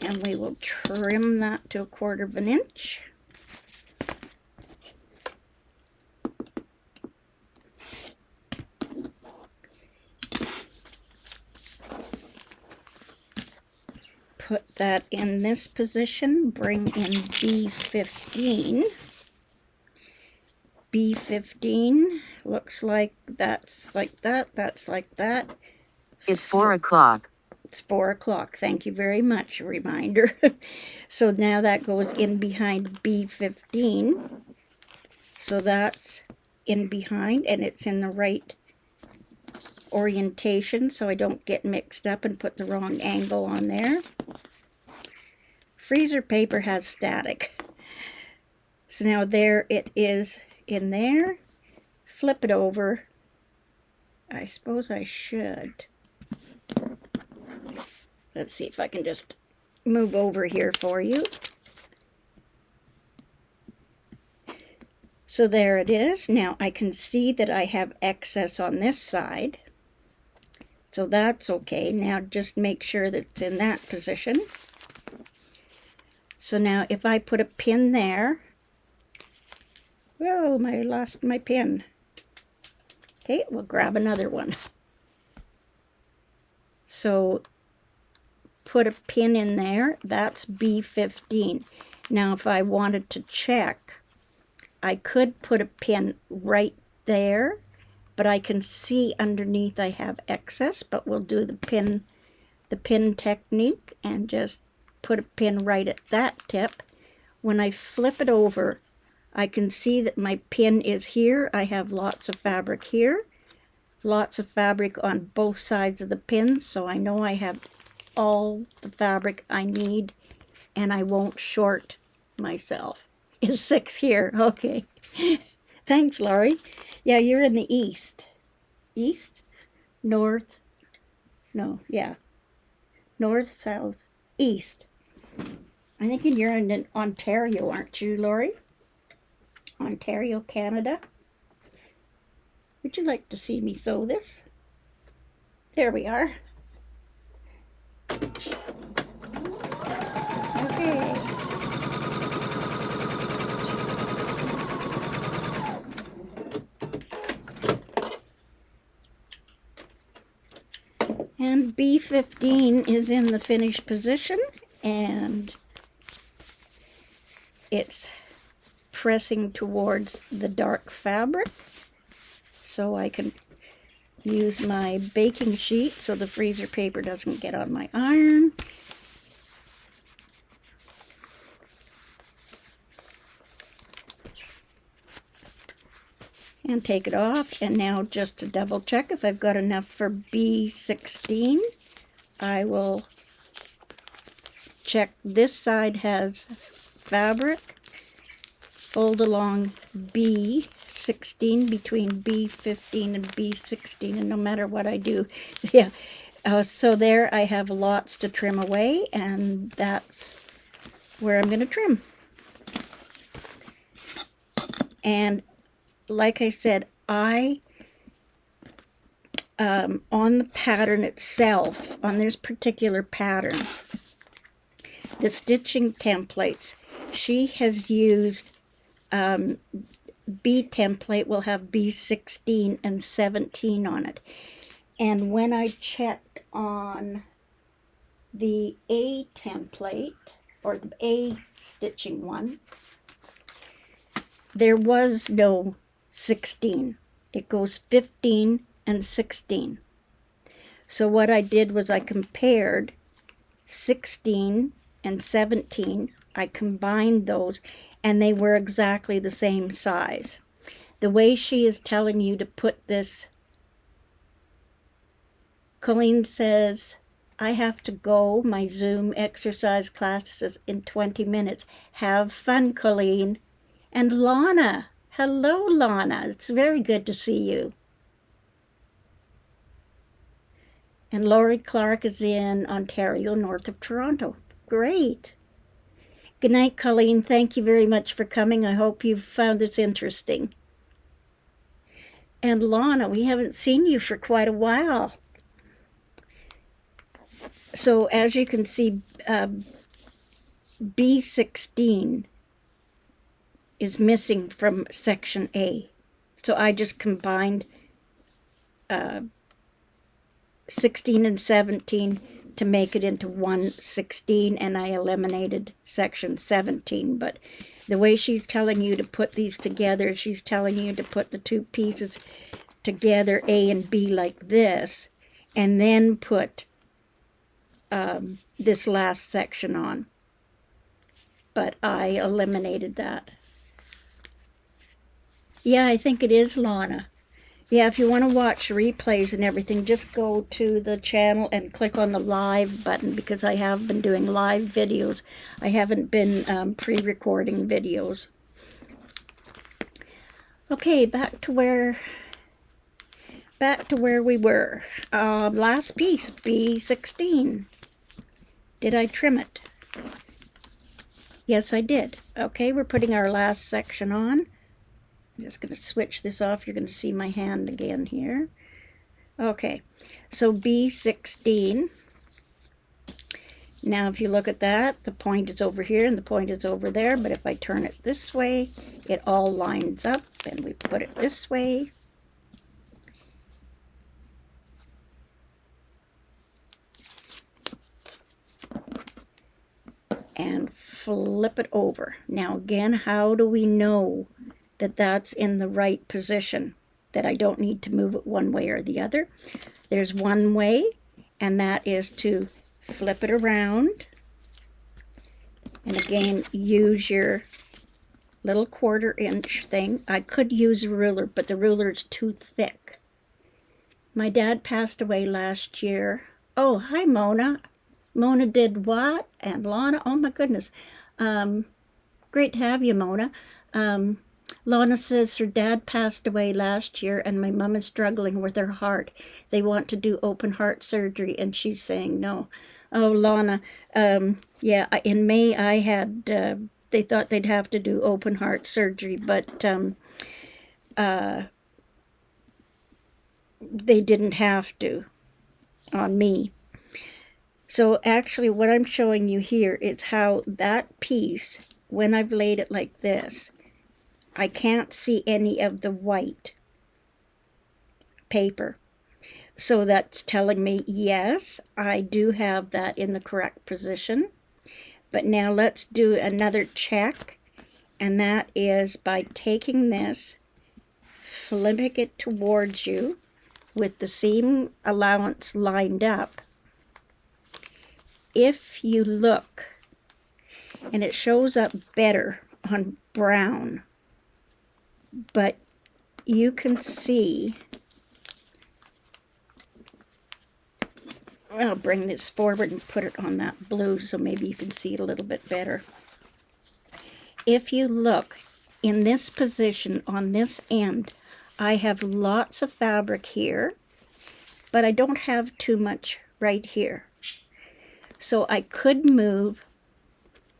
And we will trim that to 1/4 of an inch. Put that in this position, bring in B15. B15 looks like that's like that, that's like that. It's 4 o'clock. It's 4 o'clock. Thank you very much. Reminder. So now that goes in behind B15. So that's in behind and it's in the right orientation so I don't get mixed up and put the wrong angle on there. Freezer paper has static. So now there it is in there. Flip it over. I suppose I should. Let's see if I can just move over here for you. So there it is. Now I can see that I have excess on this side. So that's okay. Now just make sure that it's in that position. So now if I put a pin there, whoa, I lost my pin. Okay, we'll grab another one. So put a pin in there, that's B15. Now if I wanted to check, I could put a pin right there, but I can see underneath I have excess, but we'll do the pin technique and just put a pin right at that tip. When I flip it over, I can see that my pin is here. I have lots of fabric here, lots of fabric on both sides of the pin, so I know I have all the fabric I need and I won't short myself. Is 6 here? Okay. Thanks, Laurie. Yeah, you're in the east. East? North? No, yeah. North, south, east. I think you're in Ontario, aren't you, Laurie? Ontario, Canada. Would you like to see me sew this? There we are. Okay. And B15 is in the finished position and it's pressing towards the dark fabric. So I can use my baking sheet so the freezer paper doesn't get on my iron. And take it off. And now just to double check if I've got enough for B16, I will check this side has fabric. Fold along B16 between B15 and B16, and no matter what I do, yeah. So there I have lots to trim away, and that's where I'm going to trim. And like I said, on the pattern itself, on this particular pattern, the stitching templates, she has used B template will have B16 and 17 on it. And when I checked on the A template, or the A stitching one, there was no 16. It goes 15 and 16. So what I did was I compared 16 and 17. I combined those and they were exactly the same size. The way she is telling you to put this, Colleen says, I have to go. My Zoom exercise class is in 20 minutes. Have fun, Colleen. And Lana. Hello, Lana. It's very good to see you. And Lori Clark is in Ontario, north of Toronto. Great. Good night, Colleen. Thank you very much for coming. I hope you've found this interesting. And Lana, we haven't seen you for quite a while. So as you can see, B16 is missing from section A. So I just combined 16 and 17 to make it into one 16, and I eliminated section 17. But the way she's telling you to put these together, she's telling you to put the two pieces together, A and B, like this, and then put this last section on. But I eliminated that. Yeah, I think it is Lana. Yeah, if you want to watch replays and everything, just go to the channel and click on the live button, because I have been doing live videos. I haven't been pre-recording videos. Okay, back to where we were. Last piece, B16. Did I trim it? Yes, I did. Okay, we're putting our last section on. I'm just going to switch this off. You're going to see my hand again here. Okay, so B16. Now if you look at that, the point is over here and the point is over there, but if I turn it this way, it all lines up, and we put it this way. And flip it over. Now again, how do we know that that's in the right position, that I don't need to move it one way or the other? There's one way, and that is to flip it around, and again, use your little 1/4 inch thing. I could use a ruler, but the ruler is too thick. My dad passed away last year. Oh, hi, Mona. Mona did what? And Lana, oh my goodness. Great to have you, Mona. Lana says her dad passed away last year, and my mom is struggling with her heart. They want to do open heart surgery, and she's saying no. Oh, Lana, yeah, in May I had, they thought they'd have to do open heart surgery, but they didn't have to on me. So actually what I'm showing you here is how that piece, when I've laid it like this, I can't see any of the white paper. So that's telling me, yes, I do have that in the correct position. But now let's do another check, and that is by taking this, flipping it towards you with the seam allowance lined up. If you look, and it shows up better on brown, but you can see, I'll bring this forward and put it on that blue so maybe you can see it a little bit better. If you look in this position on this end, I have lots of fabric here, but I don't have too much right here. So I could move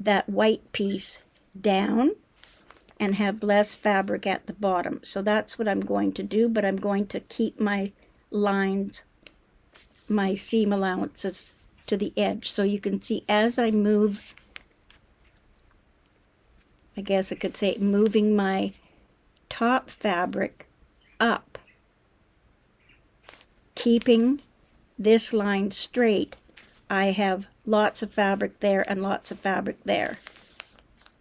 that white piece down and have less fabric at the bottom. So that's what I'm going to do, but I'm going to keep my lines, my seam allowances to the edge. So you can see as I move, I guess I could say moving my top fabric up, keeping this line straight, I have lots of fabric there and lots of fabric there.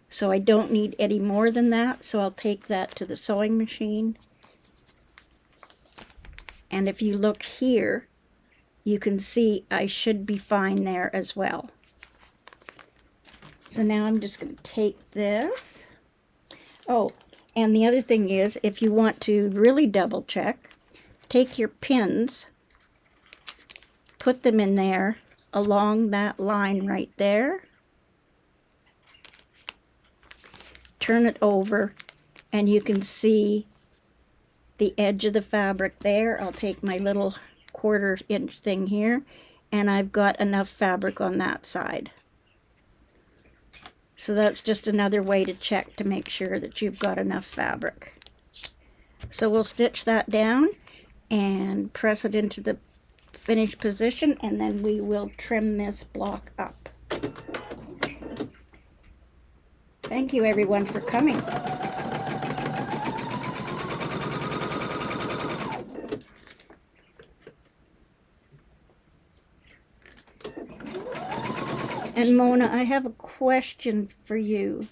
So I don't need any more than that, so I'll take that to the sewing machine. And if you look here, you can see I should be fine there as well. So now I'm just going to take this. Oh, and the other thing is, if you want to really double check, take your pins, put them in there along that line right there, turn it over, and you can see the edge of the fabric there. I'll take my little 1/4 inch thing here, and I've got enough fabric on that side. So that's just another way to check to make sure that you've got enough fabric. So we'll stitch that down and press it into the finished position, and then we will trim this block up. Thank you everyone for coming. And Mona, I have a question for you.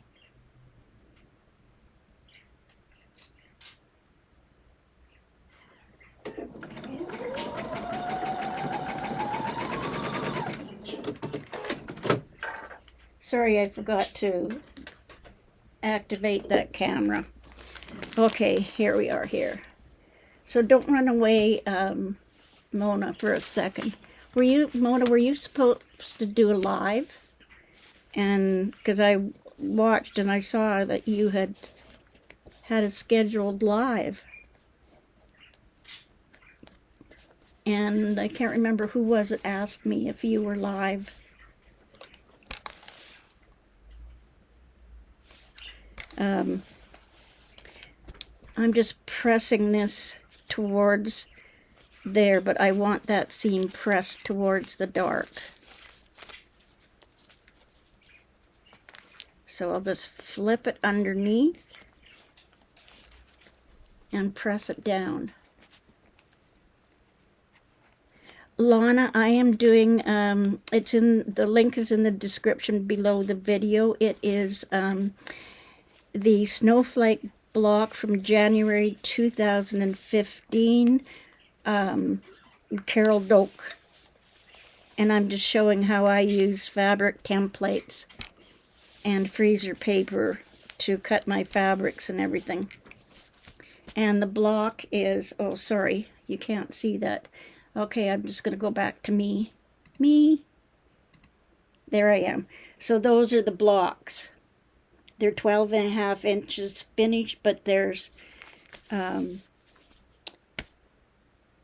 Sorry, I forgot to activate that camera. Okay, here we are here. So don't run away, Mona, for a second. Mona, were you supposed to do a live? And because I watched and I saw that you had a scheduled live. And I can't remember who was it asked me if you were live. I'm just pressing this towards there, but I want that seam pressed towards the dark. So I'll just flip it underneath and press it down. Lana, I am doing, the link is in the description below the video. It is the Snowflake block from January 2015, Carol Doak. And I'm just showing how I use fabric templates and freezer paper to cut my fabrics and everything. And the block is, oh sorry, you can't see that. Okay, I'm just going to go back to me. There I am. So those are the blocks. They're 12.5 inches finished, but there's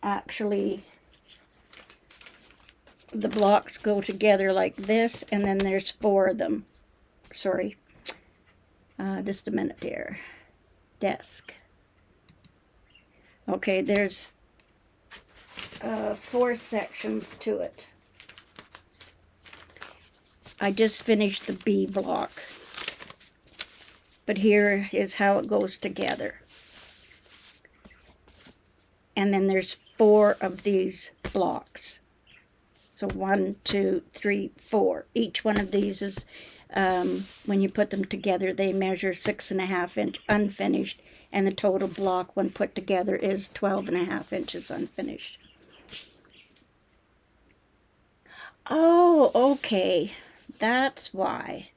actually the blocks go together like this, and then there's 4 of them. Sorry. Just a minute here. Desk. Okay, there's 4 sections to it. I just finished the B block. But here is how it goes together. And then there's 4 of these blocks. So 1, 2, 3, 4. Each one of these is, when you put them together, they measure 6.5 inch unfinished, and the total block when put together is 12.5 inches unfinished. Oh, okay. That's why.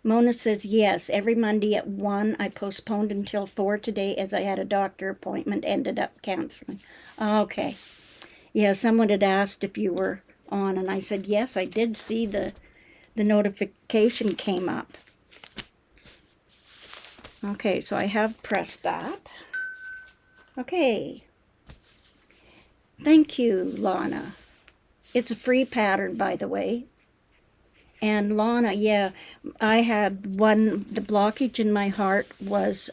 Mona says, yes, every Monday at 1. I postponed until 4 today as I had a doctor appointment, ended up canceling. Okay. Yeah, someone had asked if you were on, and I said, yes, I did see the notification came up. Okay, so I have pressed that. Okay. Thank you, Lana. It's a free pattern, by the way. And Lana, yeah, I had one, the blockage in my heart was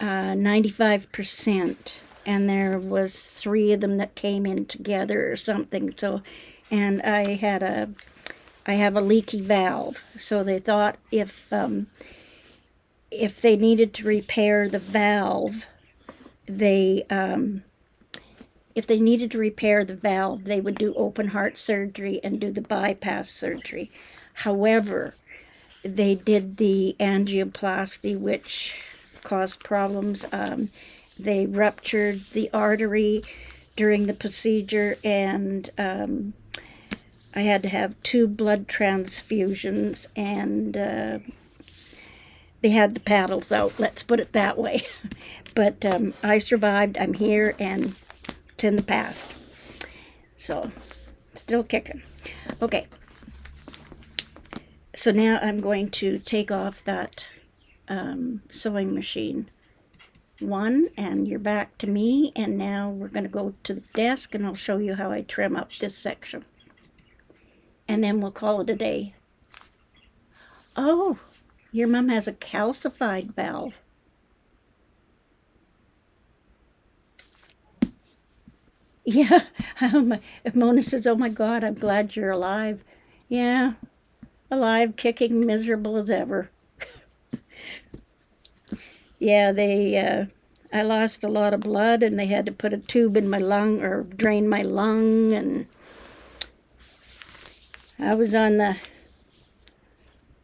95%, and there was 3 of them that came in together or something. So, and I have a leaky valve. So they thought if they needed to repair the valve, if they needed to repair the valve, they would do open heart surgery and do the bypass surgery. However, they did the angioplasty, which caused problems. They ruptured the artery during the procedure, and I had to have 2 blood transfusions, and they had the paddles out, let's put it that way. But I survived, I'm here, and it's in the past. So, still kicking. Okay. So now I'm going to take off that sewing machine one, and you're back to me, and now we're going to go to the desk and I'll show you how I trim up this section. And then we'll call it a day. Oh, your mom has a calcified valve. Yeah, if Mona says, oh my God, I'm glad you're alive. Yeah, alive, kicking, miserable as ever. Yeah, I lost a lot of blood and they had to put a tube in my lung or drain my lung, and I was on the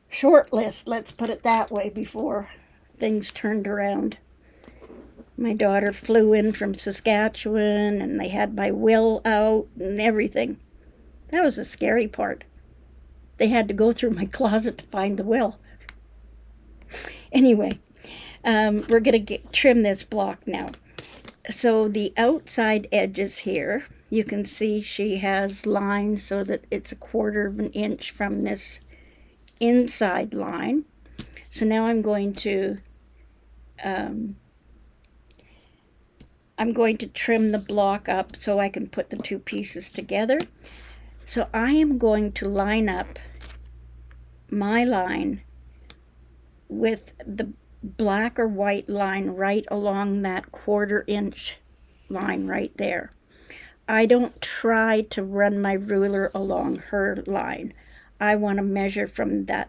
short list, let's put it that way, before things turned around. My daughter flew in from Saskatchewan and they had my will out and everything. That was the scary part. They had to go through my closet to find the will. Anyway, we're going to trim this block now. So the outside edges here, you can see she has lines so that it's 1/4 of an inch from this inside line. So now I'm going to trim the block up so I can put the two pieces together. So I am going to line up my line with the black or white line right along that 1/4 inch line right there. I don't try to run my ruler along her line. I want to measure from that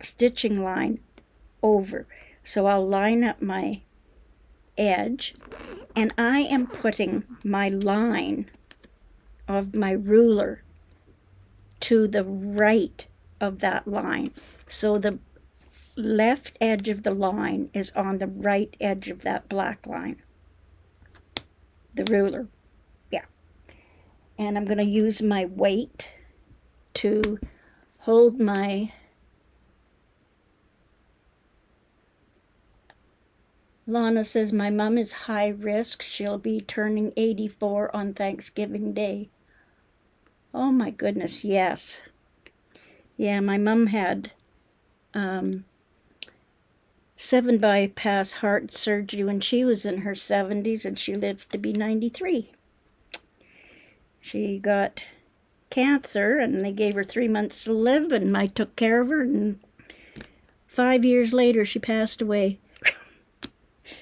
stitching line over. So I'll line up my edge, and I am putting my line of my ruler to the right of that line. So the left edge of the line is on the right edge of that black line. The ruler, yeah. And I'm going to use my weight to hold my Lana says my mom is high risk. She'll be turning 84 on Thanksgiving Day. Oh my goodness, yes. Yeah, my mom had 7 bypass heart surgery when she was in her 70s, and she lived to be 93. She got cancer, and they gave her 3 months to live, and I took care of her, and 5 years later she passed away.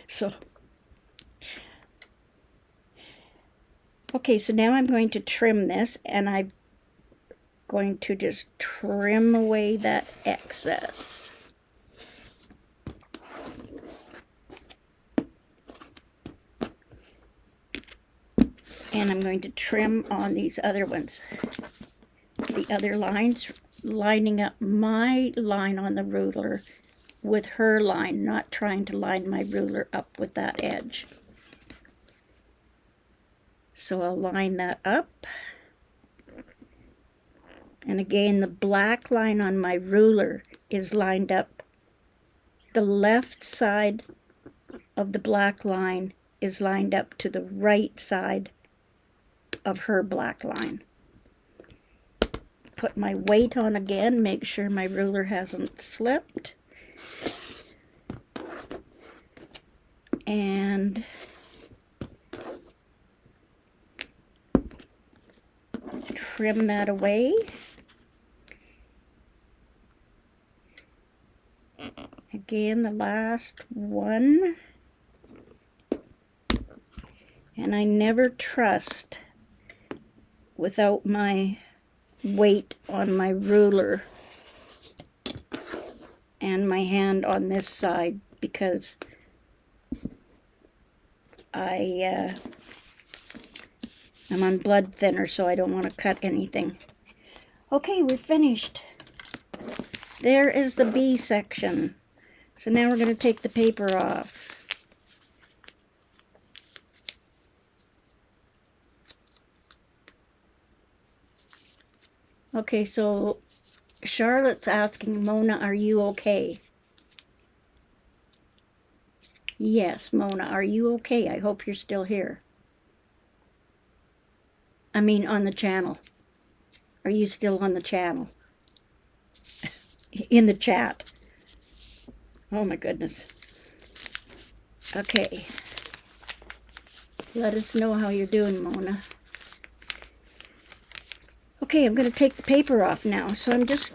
So, okay, so now I'm going to trim this, and I'm going to just trim away that excess. And I'm going to trim on these other ones, the other lines, lining up my line on the ruler with her line, not trying to line my ruler up with that edge. So I'll line that up. And again, the black line on my ruler is lined up. The left side of the black line is lined up to the right side of her black line. Put my weight on again, make sure my ruler hasn't slipped. And trim that away. Again, the last one. And I never trust without my weight on my ruler and my hand on this side, because I'm on blood thinner, so I don't want to cut anything. Okay, we're finished. There is the B section. So now we're going to take the paper off. Okay, so Charlotte's asking, Mona, are you okay? Yes, Mona, are you okay? I hope you're still here. I mean, on the channel. Are you still on the channel? In the chat. Oh my goodness. Okay. Let us know how you're doing, Mona. Okay, I'm going to take the paper off now. So I'm just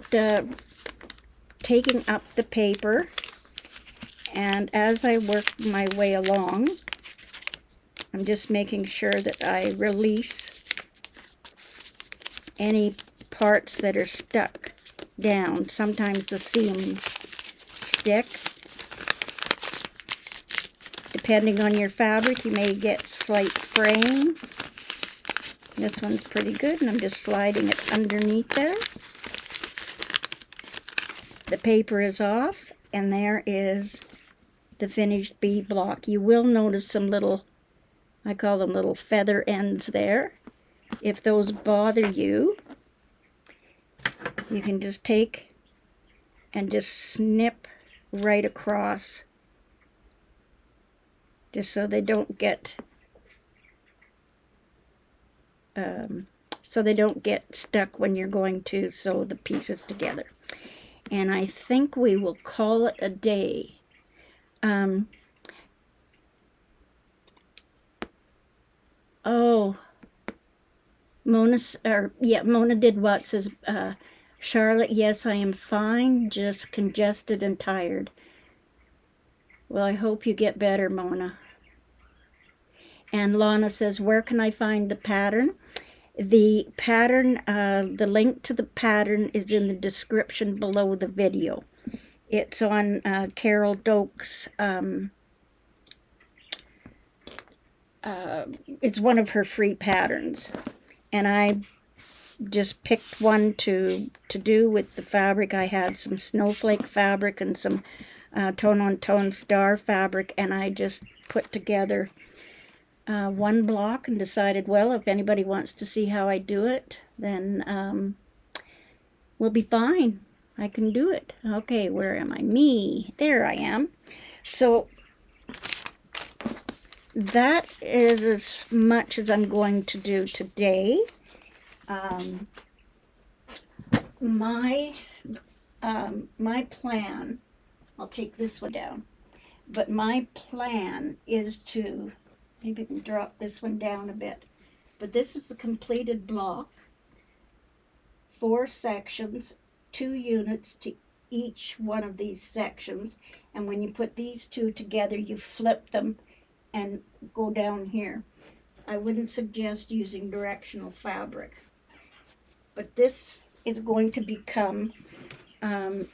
taking up the paper, and as I work my way along, I'm just making sure that I release any parts that are stuck down. Sometimes the seams stick. Depending on your fabric, you may get slight fraying. This one's pretty good, and I'm just sliding it underneath there. The paper is off, and there is the finished bead block. You will notice some little, I call them little feather ends there. If those bother you, you can just take and just snip right across, just so they don't get stuck when you're going to sew the pieces together. And I think we will call it a day. Mona did what? Says, Charlotte, yes, I am fine, just congested and tired. Well, I hope you get better, Mona. And Lana says, where can I find the pattern? The pattern, the link to the pattern is in the description below the video. It's on Carol Doak's, it's one of her free patterns. And I just picked one to do with the fabric. I had some snowflake fabric and some tone-on-tone star fabric, and I just put together one block and decided, well, if anybody wants to see how I do it, then we'll be fine. I can do it. Okay, where am I? Me. There I am. So that is as much as I'm going to do today. My plan, I'll take this one down, but my plan is to, maybe I can drop this one down a bit, but this is the completed block, 4 sections, 2 units to each one of these sections, and when you put these 2 together, you flip them and go down here. I wouldn't suggest using directional fabric, but this is going to become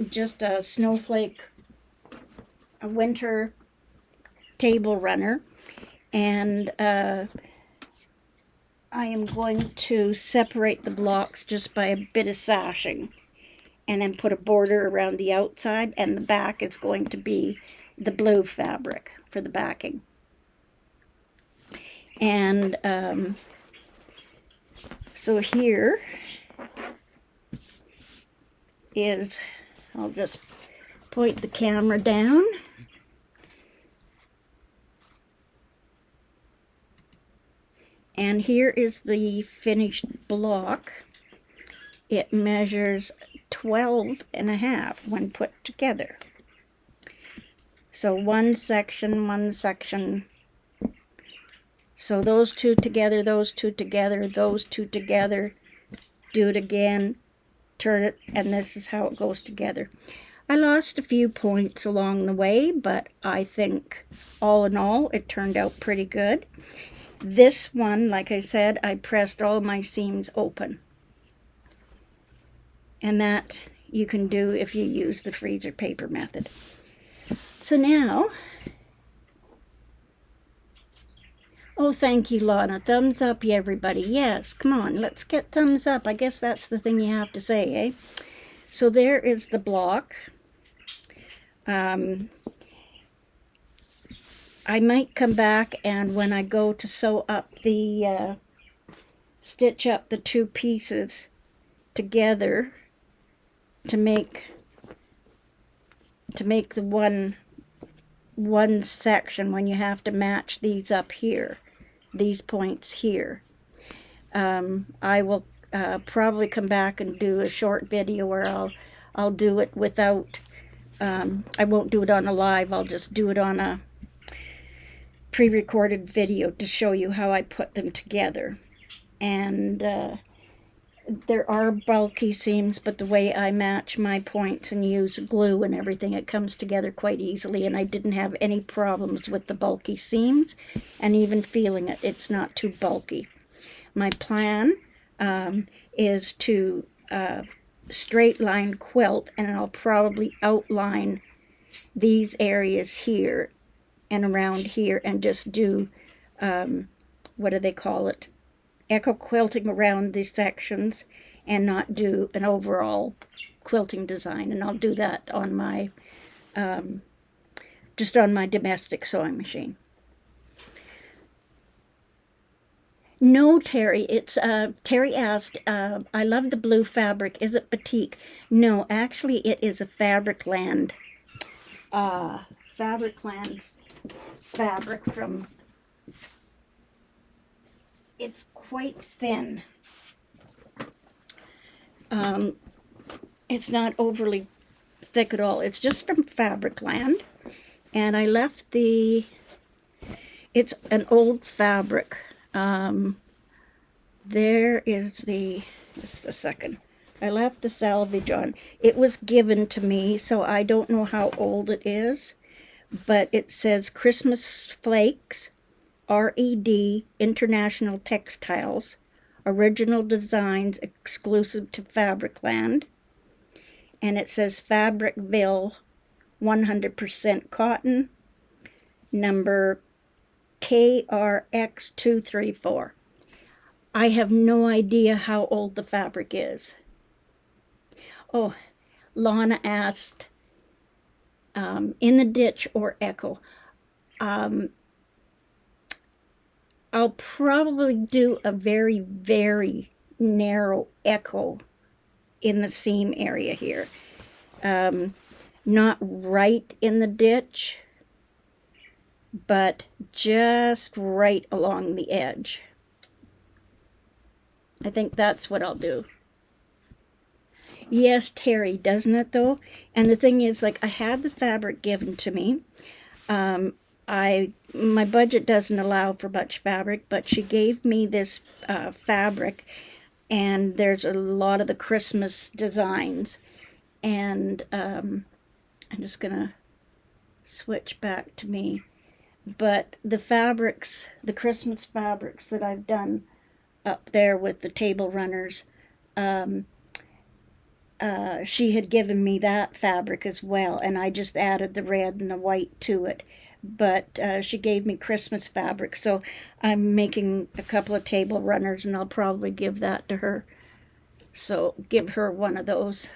just a snowflake, a winter table runner, and I am going to separate the blocks just by a bit of sashing, and then put a border around the outside, and the back is going to be the blue fabric for the backing. And so here is, I'll just point the camera down. And here is the finished block. It measures 12.5 when put together. So one section. So those 2 together, those 2 together, those 2 together, do it again, turn it, and this is how it goes together. I lost a few points along the way, but I think all in all, it turned out pretty good. This one, like I said, I pressed all my seams open. And that you can do if you use the freezer paper method. So now, oh, thank you, Lana. Thumbs up, everybody. Yes, come on, let's get thumbs up. I guess that's the thing you have to say, eh? So there is the block. I might come back, and when I go to sew up the, stitch up the 2 pieces together to make the one section, when you have to match these up here, these points here. I will probably come back and do a short video where I'll do it without, I won't do it on a live, I'll just do it on a pre-recorded video to show you how I put them together. And there are bulky seams, but the way I match my points and use glue and everything, it comes together quite easily, and I didn't have any problems with the bulky seams, and even feeling it, it's not too bulky. My plan is to straight line quilt, and I'll probably outline these areas here and around here and just do, what do they call it? Echo quilting around these sections and not do an overall quilting design. And I'll do that on my, just on my domestic sewing machine. No, Terry, it's, Terry asked, I love the blue fabric. Is it batik? No, actually it is a Fabricland, fabric from, it's quite thin. It's not overly thick at all. It's just from Fabricland. And I left it's an old fabric. There is just a second. I left the salvage on. It was given to me, so I don't know how old it is, but it says Christmas Flakes, R.E.D. International Textiles, original designs exclusive to Fabricland, and it says Fabricville 100% cotton, number KRX234. I have no idea how old the fabric is. Oh, Lana asked, in the ditch or echo. I'll probably do a very, very narrow echo in the seam area here. Not right in the ditch, but just right along the edge. I think that's what I'll do. Yes, Terry, doesn't it though? And the thing is, like, I had the fabric given to me. My budget doesn't allow for much fabric, but she gave me this fabric, and there's a lot of the Christmas designs. And I'm just gonna switch back to me. But the fabrics, the Christmas fabrics that I've done up there with the table runners, she had given me that fabric as well, and I just added the red and the white to it. But she gave me Christmas fabric, so I'm making a couple of table runners, and I'll probably give that to her. So give her one of those.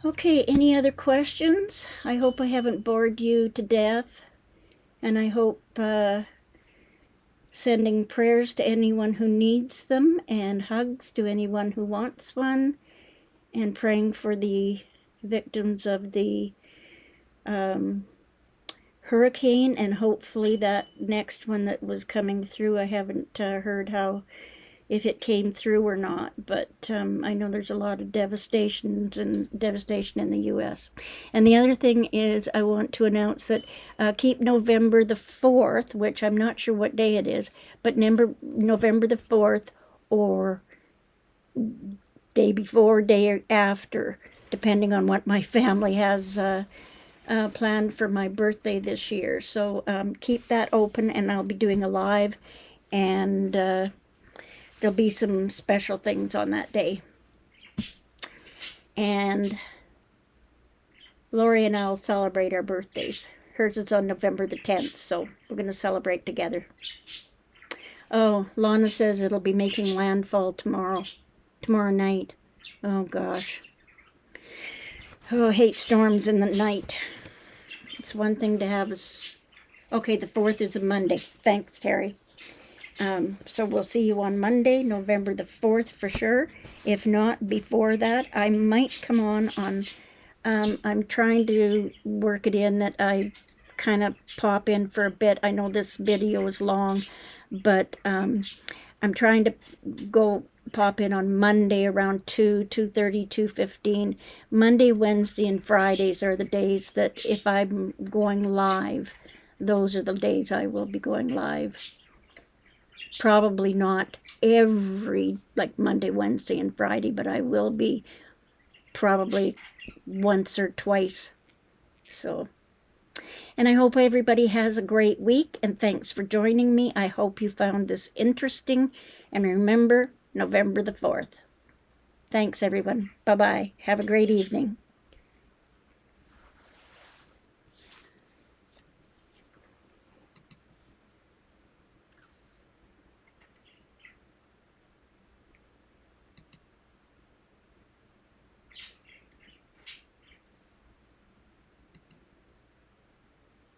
Okay, any other questions? I hope I haven't bored you to death, and I hope sending prayers to anyone who needs them, and hugs to anyone who wants one, and praying for the victims of the hurricane, and hopefully that next one that was coming through, I haven't heard if it came through or not, but I know there's a lot of devastation in the U.S. And the other thing is, I want to announce that keep November the 4th, which I'm not sure what day it is, but November the 4th or day before, day after, depending on what my family has planned for my birthday this year. So keep that open, and I'll be doing a live, and there'll be some special things on that day. And Lori and I'll celebrate our birthdays. Hers is on November the 10th, so we're going to celebrate together. Oh, Lana says it'll be making landfall tomorrow night. Oh, gosh. Oh, I hate storms in the night. It's one thing to have okay, the 4th is a Monday. Thanks, Terry. So we'll see you on Monday, November the 4th for sure. If not before that, I might come on I'm trying to work it in that I kind of pop in for a bit. I know this video is long, but I'm trying to pop in on Monday around 2:30, 2:15. Monday, Wednesday, and Fridays are the days that if I'm going live, those are the days I will be going live. Probably not every, like Monday, Wednesday, and Friday, but I will be probably once or twice. So, and I hope everybody has a great week, and thanks for joining me. I hope you found this interesting, and remember, November the 4th. Thanks, everyone. Bye-bye. Have a great evening.